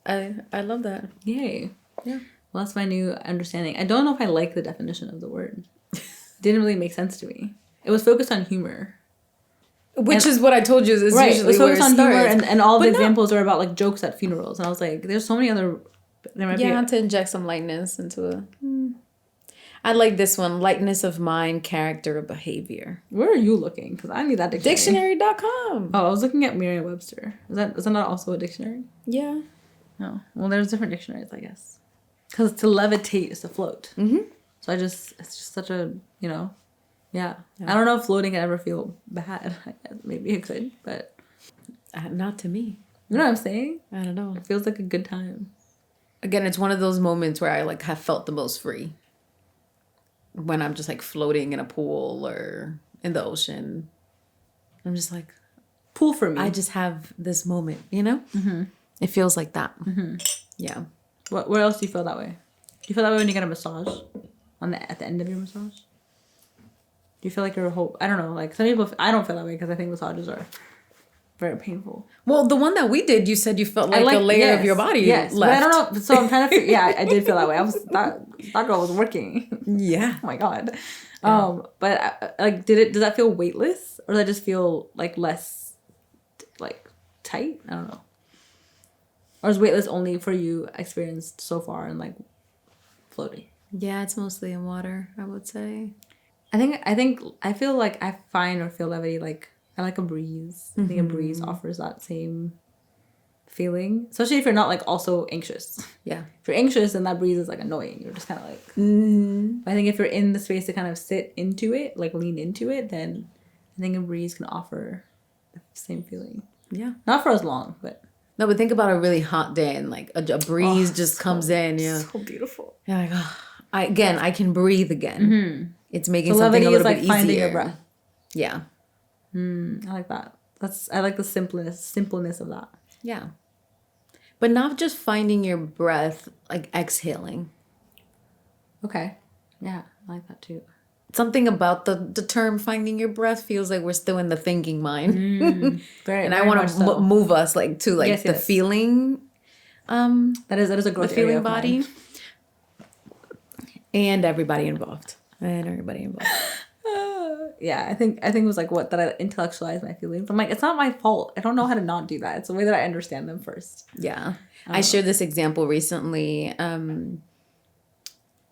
I love that. Yay. Yeah. Well, that's my new understanding. I don't know if I like the definition of the word. Didn't really make sense to me. It was focused on humor. Which is what I told you is right. usually It was focused on humor, and all the examples are about like jokes at funerals. And I was like, there's so many other... to inject some lightness into a... I like this one. Lightness of mind, character, or behavior. Where are you looking? Because I need that dictionary. Dictionary.com. Oh, I was looking at Merriam-Webster. Is that not also a dictionary? Yeah. No. Well, there's different dictionaries, I guess. Because to levitate is to float. Mm-hmm. So it's just such a, yeah. I don't know if floating can ever feel bad. I guess maybe it could, but. Not to me. You know what I'm saying? I don't know. It feels like a good time. Again, it's one of those moments where I like have felt the most free. When I'm just like floating in a pool or in the ocean. I'm just like. Pool for me. I just have this moment, you know? Mm-hmm. It feels like that. Mm-hmm. Yeah. Where else do you feel that way? Do you feel that way when you get a massage? At the end of your massage? Do you feel like your whole... I don't know. Like, some people... I don't feel that way because I think massages are very painful. Well, the one that we did, you said you felt like a layer of your body left. But I don't know. So I'm trying to figure... Yeah, I did feel that way. That girl was working. Yeah. Oh my God. Yeah. But like, does that feel weightless? Or does that just feel like less like tight? I don't know. Or is weightless only for you experienced so far and like floating? Yeah, it's mostly in water, I would say. I feel like I find or feel levity like I like a breeze. I think a breeze offers that same feeling, especially if you're not like also anxious. Yeah. If you're anxious, then that breeze is like annoying. You're just kind of like. But I think if you're in the space to kind of sit into it, like lean into it, then I think a breeze can offer the same feeling. Yeah. Not for as long, but. No, but think about a really hot day and like a breeze just comes in. Yeah. So beautiful. You're like, I can breathe again. Mm-hmm. It's making so something a little bit like easier. Finding your breath. Yeah. I like that. I like the simpleness of that. Yeah. But not just finding your breath, like exhaling. Okay. Yeah, I like that too. Something about the term finding your breath feels like we're still in the thinking mind. And very I want to move us like to like the feeling. That is a growth the feeling area of body. Mine. And everybody involved. Yeah, I think it was like that I intellectualized my feelings. I'm like, it's not my fault. I don't know how to not do that. It's the way that I understand them first. Yeah. I shared this example recently.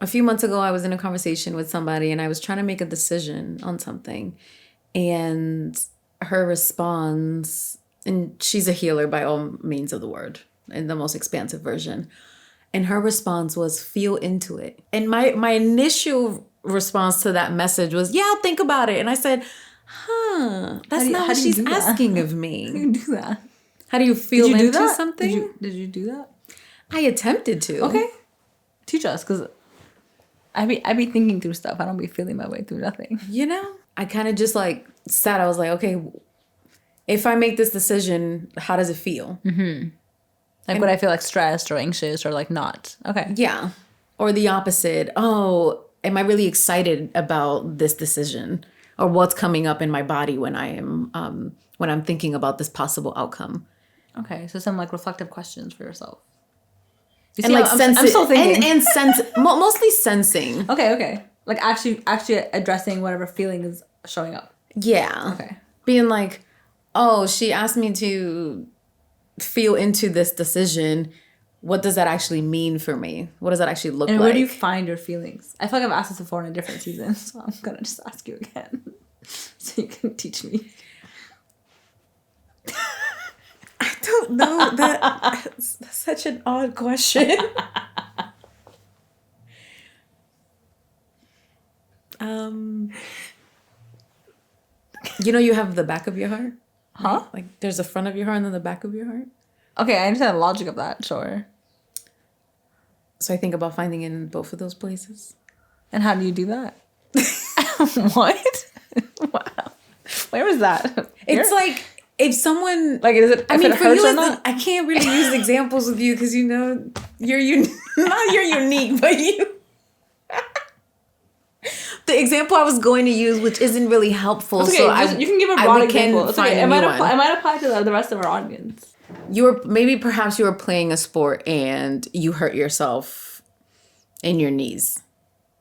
A few months ago, I was in a conversation with somebody and I was trying to make a decision on something. And her response, and she's a healer by all means of the word, in the most expansive version. And her response was, feel into it. And my initial response to that message was, yeah, I'll think about it. And I said, that's not what she's asking of me. How do you do that? How do you feel into something? Did you do that? I attempted to. Okay. Teach us, because I be thinking through stuff. I don't be feeling my way through nothing. You know? I kind of just like sat. I was like, okay, if I make this decision, how does it feel? Mm-hmm. Like, would I feel like stressed or anxious or like not? Okay. Yeah. Or the opposite. Oh, am I really excited about this decision? Or what's coming up in my body when I'm thinking about this possible outcome? Okay. So some like reflective questions for yourself. You And see, like I'm still thinking. and mostly sensing. Okay. Like actually addressing whatever feeling is showing up. Yeah. Okay. Being like, oh, she asked me to feel into this decision. What does that actually mean for me? What does that actually look like? And where do you find your feelings? I feel like I've asked this before in a different season, so I'm gonna just ask you again, so you can teach me. I don't know. That's such an odd question. You have the back of your heart? Huh? Right? Like there's the front of your heart and then the back of your heart. Okay, I understand the logic of that, sure. So I think about finding it in both of those places. And how do you do that? What? Wow. Where was that? It's like if someone like is it? I mean, it for hurts you, or not? I can't really use examples with you because you're not you're unique, but you. The example I was going to use, which isn't really helpful, Okay, so you can give a broad example. It's okay. It might apply to the rest of our audience. Perhaps you were playing a sport and you hurt yourself in your knees,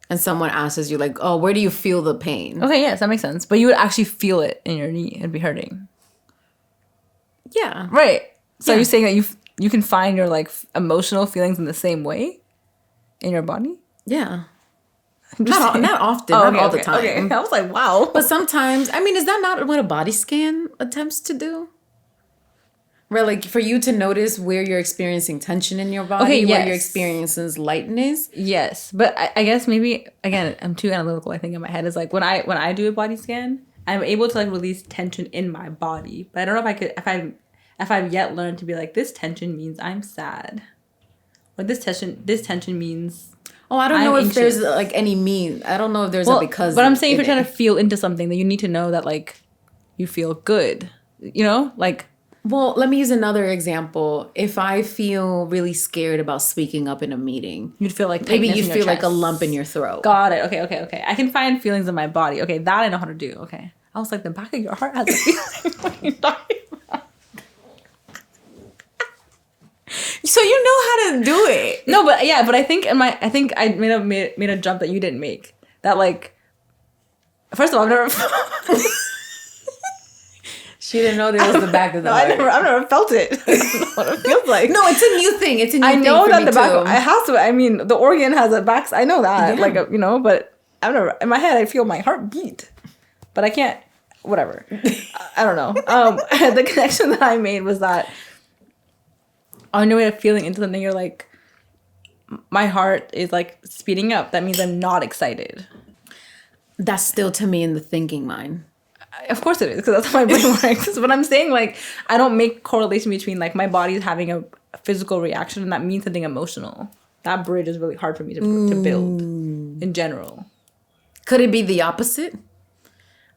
and someone asks you like, "Oh, where do you feel the pain?" Okay, yes, that makes sense. But you would actually feel it in your knee; it'd be hurting. Yeah. Right. So Yeah. you're saying that you can find your like emotional feelings in the same way in your body? Yeah. Not often, not all the time. Okay. I was like, wow. But sometimes, I mean, is that not what a body scan attempts to do? Where like for you to notice where you're experiencing tension in your body, Okay, where yes. you're experiencing lightness. Yes, but I guess maybe again I'm too analytical. I think in my head is like when I do a body scan, I'm able to like release tension in my body, but I don't know if I could if I've yet learned to be like this tension means I'm sad, or this tension means. Oh, I don't I'm know if anxious. there's like any mean. I don't know if there's a because. But I'm saying if you're in trying it. to feel into something, then you need to know that like you feel good. You know, like. Well, let me use another example. If I feel really scared about speaking up in a meeting, You'd feel like maybe tightness you in your feel like a chest. lump in your throat. Got it. Okay. I can find feelings in my body. Okay, that I know how to do. Okay. I was like, the back of your heart has a feeling. What are you talking about? So you know how to do it. No, but yeah, but I think I made a jump that you didn't make. That like, first of all, I've never. She didn't know there was the back of the heart. I've never felt it. I don't know what it feels like. No, it's a new thing. It's a new I thing know for that me the back. too. It has to. I mean, the organ has a back. I know that. Yeah. Like but I've never. In my head, I feel my heart beat, but I can't. Whatever. I don't know. The connection that I made was that on your way to feeling into something, you're like, my heart is like speeding up. That means I'm not excited. That's still to me in the thinking mind. Of course it is, because that's how my brain works. But I'm saying, like, I don't make correlation between, like, my body's having a physical reaction and that means something emotional. That bridge is really hard for me to build in general. Could it be the opposite?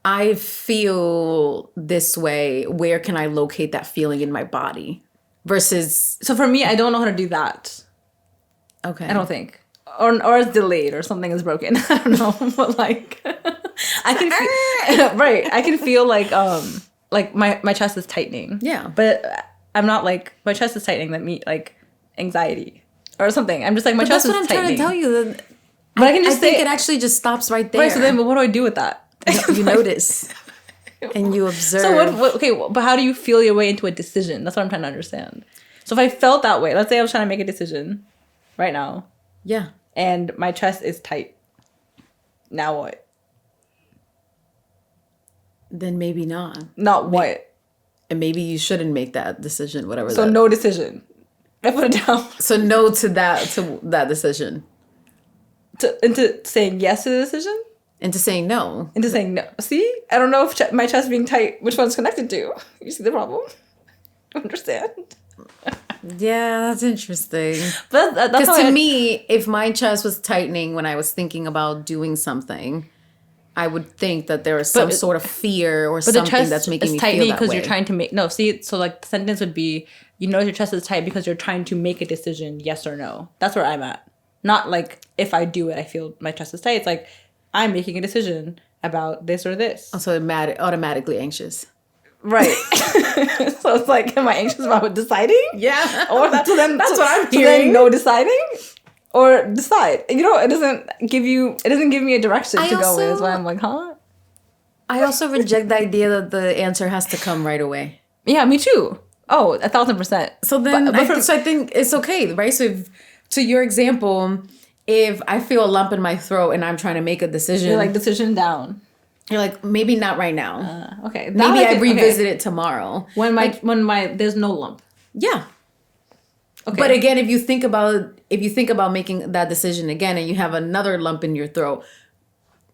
I feel this way. Where can I locate that feeling in my body? Versus... So for me, I don't know how to do that. Okay. I don't think. Or it's delayed or something is broken. I don't know. But, like... I can feel, right. I can feel like my chest is tightening. Yeah. But I'm not like my chest is tightening. That me like anxiety or something. I'm just like my chest is tightening. That's what I'm trying to tell you. That But I can just think say it actually just stops right there. right. So then, but what do I do with that? You notice and you observe. So what? Okay, but how do you feel your way into a decision? That's what I'm trying to understand. So if I felt that way, let's say I was trying to make a decision right now. Yeah. And my chest is tight. Now what? Then maybe not. Not what? And maybe you shouldn't make that decision, whatever. So no decision. I put it down. So no to that decision. Into saying yes to the decision? Into saying no. Into saying no. See? I don't know if my chest being tight, which one's connected to. You see the problem? Understand? Yeah, that's interesting. But that's Because to me, if my chest was tightening when I was thinking about doing something, I would think that there is some sort of fear or something that's making me feel that way. Because you're trying to make so like the sentence would be, you know, your chest is tight because you're trying to make a decision, yes or no. That's where I'm at. Not like if I do it, I feel my chest is tight. It's like I'm making a decision about this or this. Oh, so automatically anxious. Right. So it's like, am I anxious about deciding? Yeah. Or that's what I'm hearing. Then no deciding? Or decide. You know, it doesn't give me a direction to go with. That's why I'm like, huh? I also reject the idea that the answer has to come right away. Yeah, me too. Oh, 1,000%. So then, I think it's okay, right? So if, to your example, if I feel a lump in my throat and I'm trying to make a decision. You're like, decision down. You're like, maybe not right now. Okay. Maybe I revisit it tomorrow. When there's no lump. Yeah. Okay. But again, if you think about making that decision again and you have another lump in your throat,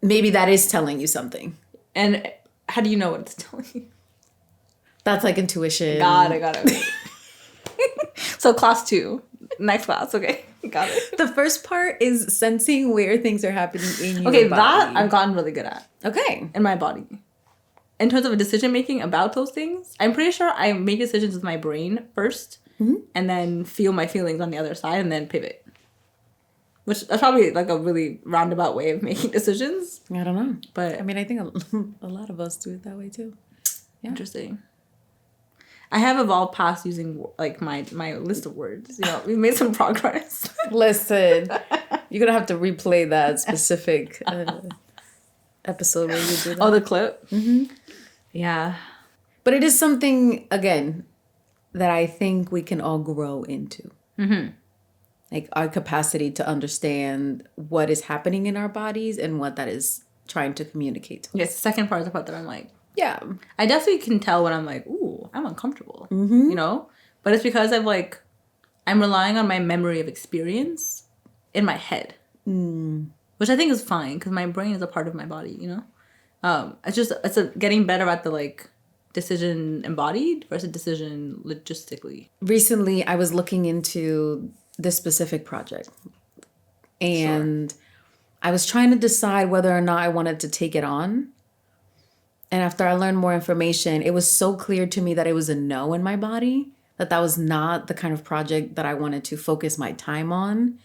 maybe that is telling you something. And how do you know what it's telling you? That's like intuition. Got it. So class 2. Next class, okay. Got it. The first part is sensing where things are happening in your body. Okay, that I've gotten really good at. Okay. In my body. In terms of decision making about those things, I'm pretty sure I make decisions with my brain first, and then feel my feelings on the other side, and then pivot. Which is probably like a really roundabout way of making decisions. I don't know. But I mean, I think a lot of us do it that way too. Yeah. Interesting. I have evolved past using like my list of words. You know, we've made some progress. Listen, you're gonna have to replay that specific episode where you did that. Oh, the clip? Mm-hmm. Yeah. But it is something, again, that I think we can all grow into. Mm-hmm. Like our capacity to understand what is happening in our bodies and what that is trying to communicate to us. Yes, the second part is the part that I'm like, yeah. I definitely can tell when I'm like, ooh, I'm uncomfortable, you know? But it's because I'm relying on my memory of experience in my head, which I think is fine because my brain is a part of my body, you know? It's getting better at the like decision embodied versus decision logistically. Recently, I was looking into this specific project and I was trying to decide whether or not I wanted to take it on. And after I learned more information, it was so clear to me that it was a no in my body, that was not the kind of project that I wanted to focus my time on.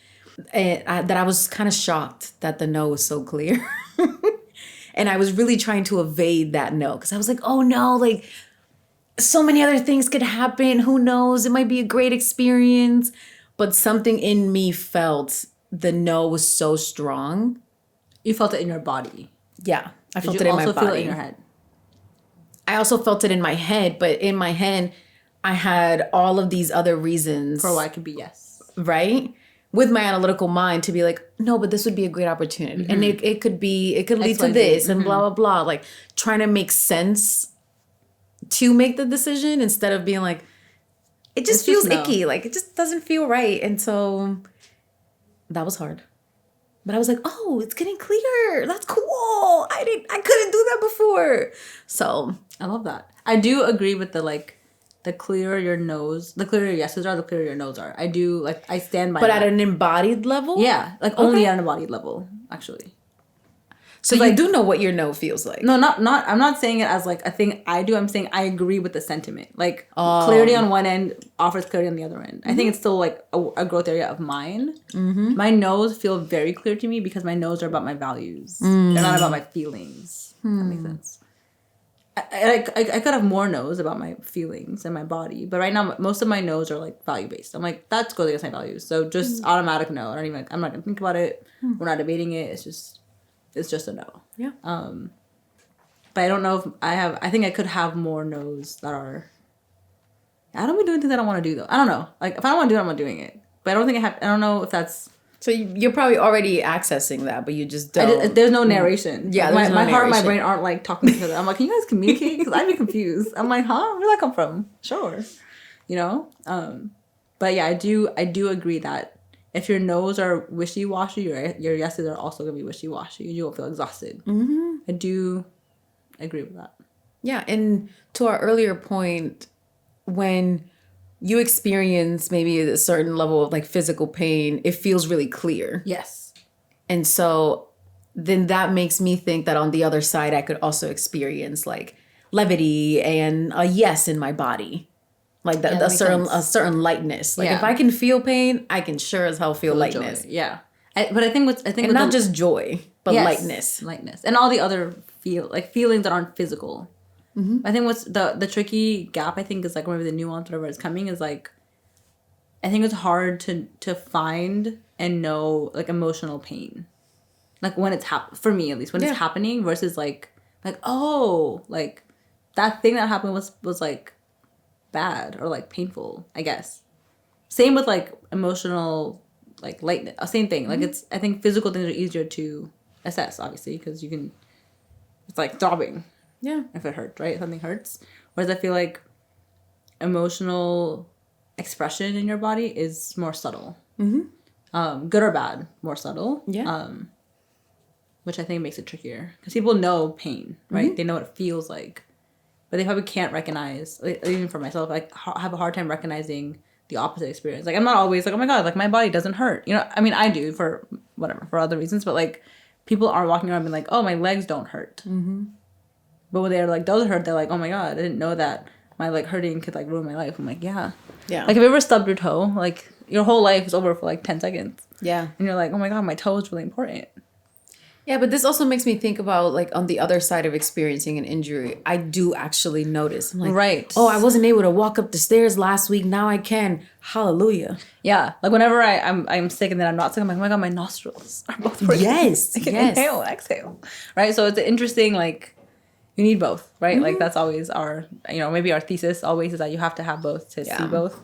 And that I was kind of shocked that the no was so clear. And I was really trying to evade that no because I was like, oh no, like so many other things could happen. Who knows? It might be a great experience. But something in me felt the no was so strong. You felt it in your body. Yeah, I felt it in my body. Did you also feel it in your head? I also felt it in my head, but in my head, I had all of these other reasons. For why it could be yes. Right? With my analytical mind to be like, no, but this would be a great opportunity. And it could lead to this and blah, blah, blah. Like trying to make sense to make the decision instead of being like, it just feels icky. Like it just doesn't feel right. And so that was hard. But I was like, oh, it's getting clear. That's cool. I couldn't do that before. So I love that. I do agree with the clearer your nose, the clearer your yeses are, the clearer your no's are. I do, like, I stand by that. But at an embodied level? Yeah, like only at an embodied level, actually. So you do know what your no feels like? No, not. I'm not saying it as like a thing I do. I'm saying I agree with the sentiment. Like clarity on one end offers clarity on the other end. I think it's still like a growth area of mine. My no's feel very clear to me because my no's are about my values. They're not about my feelings. That makes sense. I could have more no's about my feelings and my body, but right now most of my no's are like value based. I'm like, that's goes against my values, so just automatic no. I'm not gonna think about it. We're not debating it. It's just a no. Yeah. But I don't know if I think I could have more no's that are. I don't be doing things I don't want to do though. I don't know. Like if I don't want to do it, I'm not doing it. But I don't think I have. I don't know if that's. So you're probably already accessing that, but you just don't. There's no narration. Yeah, like my heart and my brain aren't like talking to each other. I'm like, can you guys communicate? Because I'd be confused. I'm like, huh? Where did that come from? Sure, you know. But yeah, I do agree that if your no's are wishy washy, your yeses are also gonna be wishy washy. You won't feel exhausted. I do agree with that. Yeah, and to our earlier point, when you experience maybe a certain level of like physical pain, it feels really clear. Yes. And so then that makes me think that on the other side, I could also experience like levity and a yes in my body. Like Yeah, that a makes certain lightness. Like Yeah. if I can feel pain, I can sure as hell feel the lightness. joy. Yeah. But I think And with not just joy, but yes, lightness. lightness, and all the other feelings that aren't physical. I think what's the tricky gap, I think, is like maybe the nuance, whatever is coming, is like, I think it's hard to find and know like emotional pain, like when it's for me at least, when Yeah. it's happening versus like oh, like that thing that happened was like bad or like painful, I guess. Same with like emotional like lightness, same thing. Like it's, I think physical things are easier to assess, obviously, because you can, it's like throbbing. Yeah. If it hurts, right? If something hurts. Whereas I feel like emotional expression in your body is more subtle. Good or bad, more subtle. Yeah. Which I think makes it trickier. Because people know pain, right? They know what it feels like. But they probably can't recognize, like, even for myself, like, I have a hard time recognizing the opposite experience. Like, I'm not always like, oh my God, like, my body doesn't hurt. You know, I mean, I do for whatever, for other reasons. But, like, people aren't walking around being like, oh, my legs don't hurt. But when they're like, does hurt, they're like, oh my God, I didn't know that my leg hurting could like ruin my life. I'm like, yeah. Yeah. Like, if you ever stubbed your toe, like, your whole life is over for like 10 seconds. Yeah. And you're like, oh my God, my toe is really important. Yeah, but this also makes me think about like on the other side of experiencing an injury, I do actually notice. I'm like, Right. oh, I wasn't able to walk up the stairs last week. Now I can. Hallelujah. Yeah. Like, whenever I'm sick and then I'm not sick, I'm like, oh my God, my nostrils are both working. Yes. I can Yes. inhale, exhale. Right? So it's an interesting, like, you need both, right? Like, that's always our, you know, maybe our thesis always is that you have to have both to see both.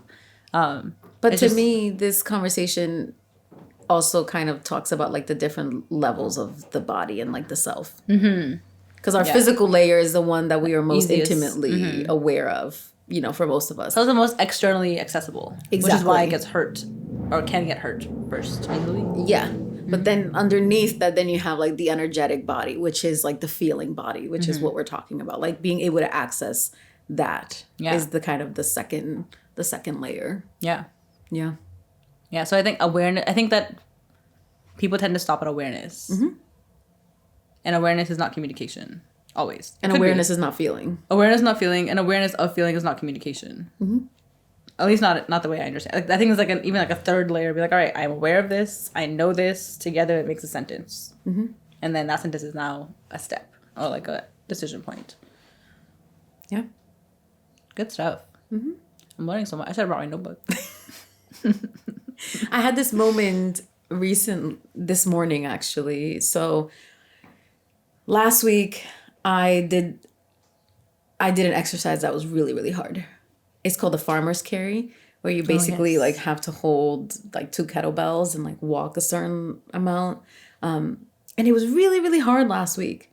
But to me, this conversation also kind of talks about like the different levels of the body and like the self. Because our physical layer is the one that we are most Easiest. intimately aware of, you know, for most of us. So it's the most externally accessible. Which is Exactly. why it gets hurt or can get hurt first, easily. Yeah. But then underneath that, then you have like the energetic body, which is like the feeling body, which is what we're talking about. Like being able to access that is the kind of the second layer. Yeah. Yeah. Yeah. So I think awareness, I think that people tend to stop at awareness. And awareness is not communication. Always. And awareness is not feeling. Awareness is not feeling, and awareness of feeling is not communication. At least not the way I understand. Like, I think it's like even like a third layer. Be like, all right, I'm aware of this. I know this. Together, it makes a sentence. And then that sentence is now a step or like a decision point. Yeah. Good stuff. I'm learning so much. I should have brought my notebook. I had this moment this morning actually. So last week I did an exercise that was really, really hard. It's called the farmer's carry, where you basically like have to hold like 2 kettlebells and like walk a certain amount. And it was really, really hard last week.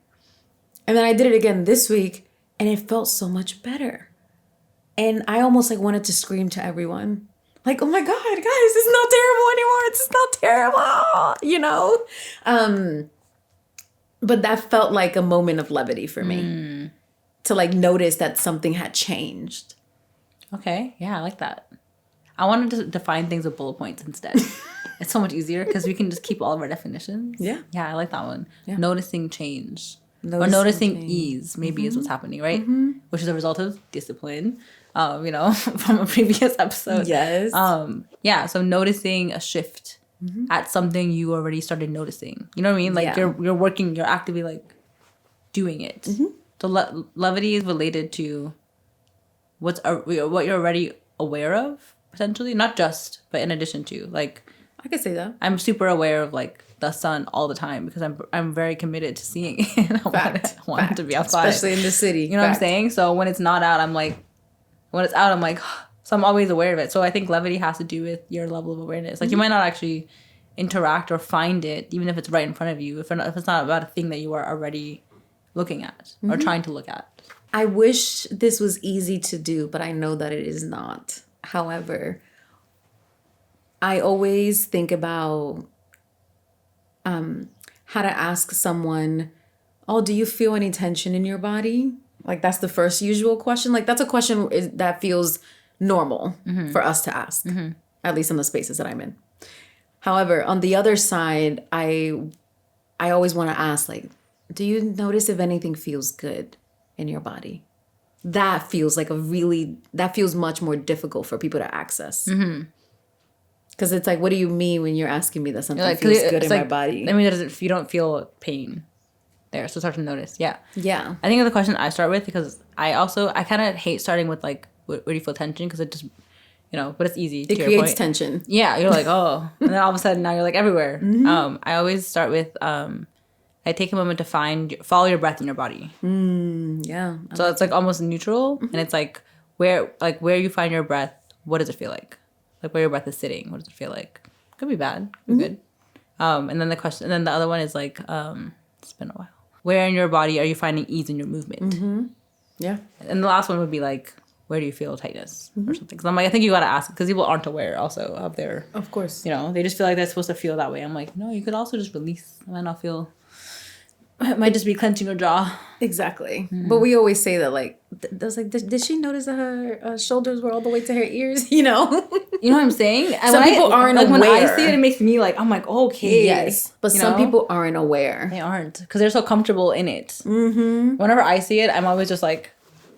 And then I did it again this week and it felt so much better. And I almost like wanted to scream to everyone. Like, oh my God, guys, it's not terrible anymore. It's not terrible, you know? But that felt like a moment of levity for me. To like notice that something had changed. Okay. Yeah, I like that. I wanted to define things with bullet points instead. It's so much easier because we can just keep all of our definitions. Yeah. Yeah, I like that one. Yeah. Noticing change. Or noticing ease, maybe, is what's happening, right? Which is a result of discipline, you know, from a previous episode. Yes. Yeah, so noticing a shift at something you already started noticing. You know what I mean? Like, you're working, you're actively, like, doing it. So levity is related to what you're already aware of, potentially. Not just, but in addition to. Like, I could say that. I'm super aware of like the sun all the time because I'm very committed to seeing it. I want it to be outside, especially in the city. You know what I'm saying? So when it's not out, I'm like, when it's out, I'm like, so I'm always aware of it. So I think levity has to do with your level of awareness. Like, you might not actually interact or find it, even if it's right in front of you, if it's not about a thing that you are already looking at or trying to look at. I wish this was easy to do, but I know that it is not. However, I always think about how to ask someone, oh, do you feel any tension in your body? Like, that's the first usual question. Like, that's a question that feels normal for us to ask, at least in the spaces that I'm in. However, on the other side, I I always want to ask, like, do you notice if anything feels good in your body? That feels like that feels much more difficult for people to access. Because it's like, what do you mean when you're asking me that something feels good in my body? I mean, if you don't feel pain there, so it's hard to notice. Yeah. Yeah. I think the question I start with, because I kind of hate starting with like, where do you feel tension? Because it just, but it's easy. It creates tension. Yeah. You're like, oh. And then all of a sudden now you're like everywhere. I always start with, I take a moment to follow your breath in your body. Yeah. So it's like almost neutral. And it's like where you find your breath, what does it feel like? Like where your breath is sitting, what does it feel like? Could be bad, could be good. And then the other one is like, it's been a while. Where in your body are you finding ease in your movement? Yeah. And the last one would be like, where do you feel tightness or something? Because I'm like, I think you got to ask, because people aren't aware also of their, of course, they just feel like they're supposed to feel that way. I'm like, no, you could also just release. It might not feel, it might just be clenching your jaw. Exactly. But we always say that, like, did she notice that her shoulders were all the way to her ears? You know what I'm saying? Some people aren't aware. When I see it, it makes me like, I'm like, okay. Yes. But some people aren't aware. They aren't, because they're so comfortable in it. Whenever I see it, I'm always just like,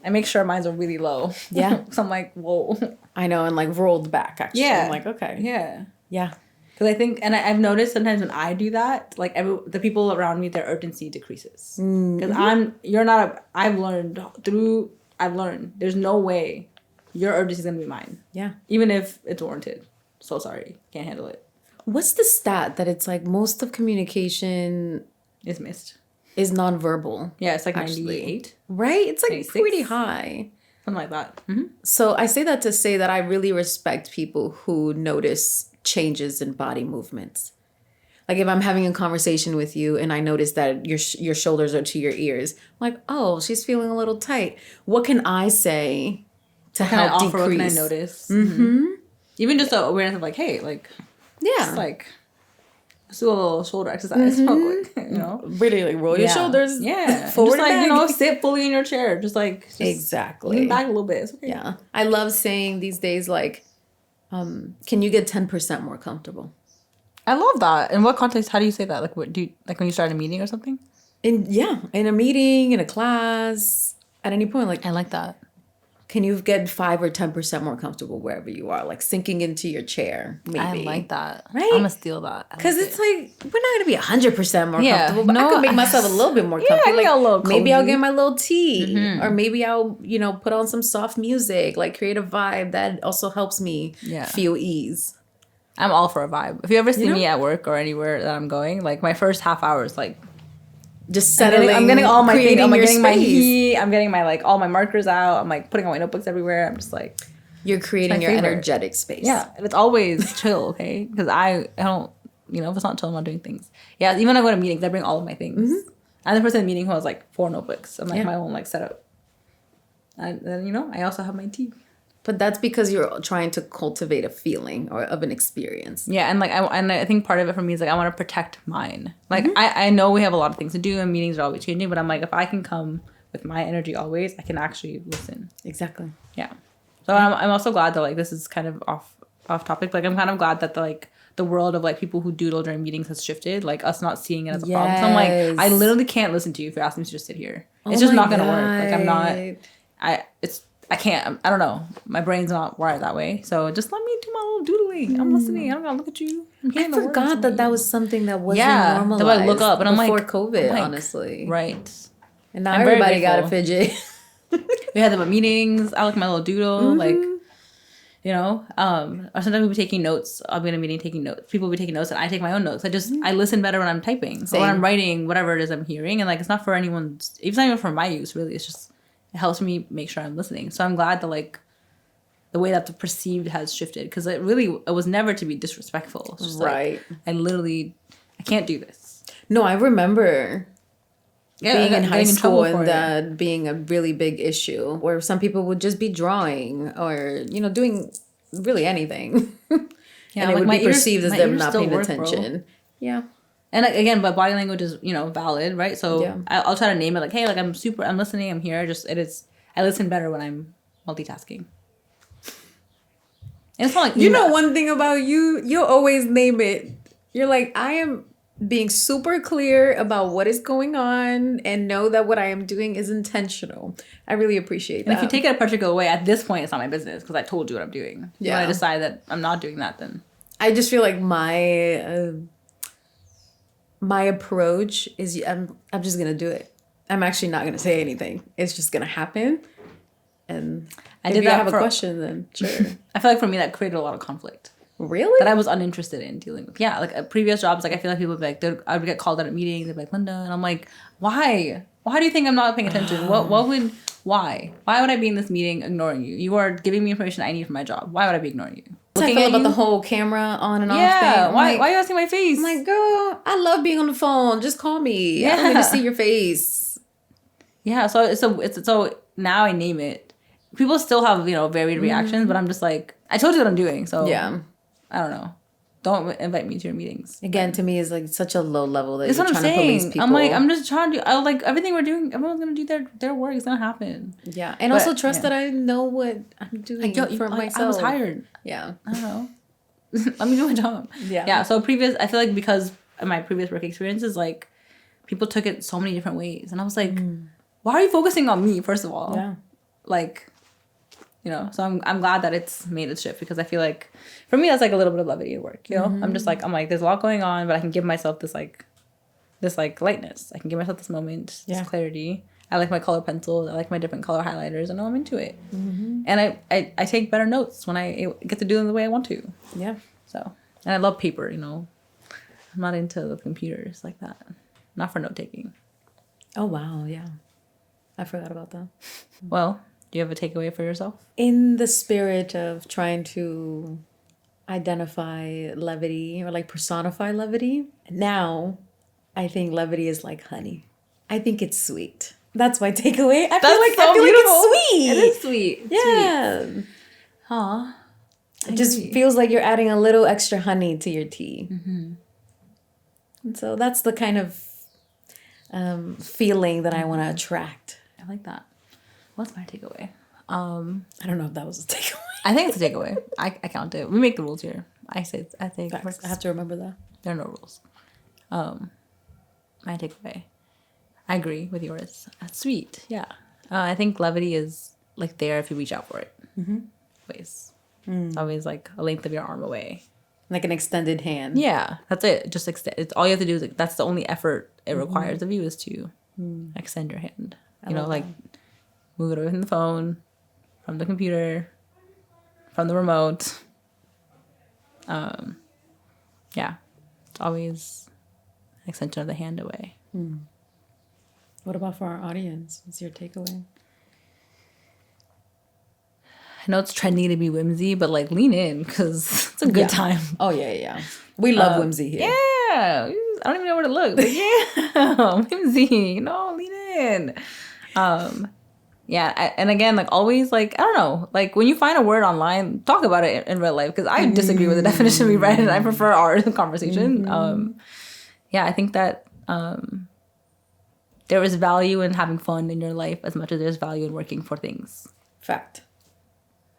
I make sure mine's are really low. Yeah. So I'm like, whoa. I know, and like rolled back, actually. Yeah. I'm like, okay. Yeah. Yeah. Because I think, and I've noticed sometimes when I do that, like the people around me, their urgency decreases. Because I've learned there's no way your urgency is going to be mine. Yeah. Even if it's warranted. So sorry. Can't handle it. What's the stat that it's like most of communication is missed? Is nonverbal. Yeah, it's like 98. Right? It's like 96. Pretty high. Something like that. So I say that to say that I really respect people who notice changes in body movements. Like if I'm having a conversation with you and I notice that your shoulders are to your ears, I'm like, oh, she's feeling a little tight. What can I say to help decrease? What can I notice? Even just the awareness of like, hey, like, just like, let's do a little shoulder exercise real quick, Really, like roll your shoulders. Yeah. Forward, just like, sit fully in your chair. Just like, exactly. Lean back a little bit. It's okay. Yeah. I love saying these days, like, can you get 10% more comfortable? I love that. In what context? How do you say that? Like, what do you, like when you start a meeting or something? In a meeting, in a class, at any point. Like, I like that. Can you get 5 or 10% more comfortable wherever you are? Like sinking into your chair, maybe. I like that. Right? I'm gonna steal that. Because it's like, we're not gonna be 100% more comfortable, but I could make myself a little bit more comfortable. Like, a little cozy. Maybe I'll get my little tea, or maybe I'll, put on some soft music, like create a vibe that also helps me feel ease. I'm all for a vibe. If you ever see me at work or anywhere that I'm going, like my first half hour is like just settling. I'm getting all my things. I'm getting my heat. I'm getting my all my markers out. I'm like putting all my notebooks everywhere. I'm just like, you're creating your energetic space. Yeah, and it's always chill, okay? Because I don't, if it's not chill, I'm not doing things. Yeah, even when I go to meetings, I bring all of my things. I'm the person in the meeting who has like 4 notebooks. I'm like my own like setup. And then I also have my tea. But that's because you're trying to cultivate a feeling or of an experience. Yeah, and I think part of it for me is like I want to protect mine. Like I know we have a lot of things to do and meetings are always changing, but I'm like, if I can come with my energy always, I can actually listen. Exactly. Yeah. So I'm also glad that like this is kind of off topic. Like I'm kind of glad that the world of like people who doodle during meetings has shifted. Like us not seeing it as a problem. So I'm like, I literally can't listen to you if you ask me to just sit here. It's just not gonna work. Like I'm not. I can't. I don't know. My brain's not wired that way. So just let me do my little doodling. I'm listening. I don't gotta look at you. I forgot that was something that wasn't normalized. That I look up and I'm like, before COVID, honestly. Right. And now everybody got a fidget. We had them at meetings. I like my little doodle, like, or sometimes we'll be taking notes. I'll be in a meeting taking notes. People will be taking notes and I take my own notes. I listen better when I'm typing. So when I'm writing whatever it is I'm hearing, and like it's not for anyone's, it's not even for my use really. It's just, it helps me make sure I'm listening. So I'm glad that like the way that the perceived has shifted, because it was never to be disrespectful. It's just right. Like, I can't do this. No, I remember being in high school and that being a really big issue where some people would just be drawing or, doing really anything. Yeah, and it would be perceived as them not paying attention. Yeah. And like, again, but body language is, valid, right? So I'll try to name it like, hey, like I'm listening, I'm here. I listen better when I'm multitasking. And it's not like, one thing about you, you'll always name it. You're like, I am being super clear about what is going on and know that what I am doing is intentional. I really appreciate that. And if you take it a particular way, at this point, it's not my business because I told you what I'm doing. Yeah. When I decide that I'm not doing that, then I just feel like my approach is I'm just gonna do it. I'm actually not gonna say anything. It's just gonna happen. And if you have a question, then sure. I feel like for me that created a lot of conflict. Really? That I was uninterested in dealing with. Yeah, like previous jobs, like I feel like people would be like, I would get called out at meetings, they'd be like, Linda, and I'm like, why? Why do you think I'm not paying attention? Why? Why would I be in this meeting ignoring you? You are giving me information I need for my job. Why would I be ignoring you? That's how I feel about the whole camera on and off thing. Yeah, why are you asking my face? I'm like, girl, I love being on the phone. Just call me. Yeah. I don't need to see your face. Yeah, so now I name it. People still have, varied reactions, but I'm just like, I told you what I'm doing, so yeah. I don't know. Don't invite me to your meetings. Again, to me, is like such a low level that that's you're what trying I'm to police saying. people. I'm like, I'm just trying to. I like everything we're doing. Everyone's gonna do their work. It's gonna happen. Yeah, and also trust that I know what I'm doing for myself. I was hired. Yeah, I don't know. Let me do my job. Yeah. So I feel like because of my previous work experiences, like people took it so many different ways, and I was like, why are you focusing on me? First of all, yeah, like. So I'm glad that it's made its shift because I feel like for me that's like a little bit of levity at work. I'm just like there's a lot going on, but I can give myself this lightness. I can give myself this moment, this clarity. I like my color pencils. I like my different color highlighters. I know I'm into it, and I take better notes when I get to do them the way I want to. Yeah. So and I love paper. I'm not into the computers like that. Not for note taking. Oh wow, yeah, I forgot about that. Well. Do you have a takeaway for yourself? In the spirit of trying to identify levity or like personify levity, now I think levity is like honey. I think it's sweet. That's my takeaway. I feel like it's sweet. It is sweet. Yeah. Sweet. Huh. It just feels like you're adding a little extra honey to your tea. And so that's the kind of feeling that I want to attract. I like that. What's my takeaway? I don't know if that was a takeaway. I think it's a takeaway. I count it. We make the rules here. I think I have to remember that. There are no rules. My takeaway. I agree with yours. That's sweet. Yeah. I think levity is like there if you reach out for it. Always. It's always like a length of your arm away. Like an extended hand. Yeah. That's it. Just extend. It's all you have to do is that's the only effort it requires of you is to extend your hand. Move it away from the phone, from the computer, from the remote. Yeah, it's always an extension of the hand away. What about for our audience? What's your takeaway? I know it's trendy to be whimsy, but like lean in because it's a good time. Oh yeah. We love whimsy here. Yeah, I don't even know where to look, but yeah, whimsy. Lean in. Yeah, and again, like always, like I don't know, like when you find a word online, talk about it in real life because I disagree with the definition we read, and I prefer our conversation. Yeah, I think that there is value in having fun in your life as much as there's value in working for things. Fact.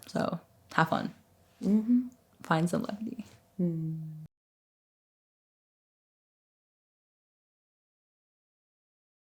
So have fun. Find some levity.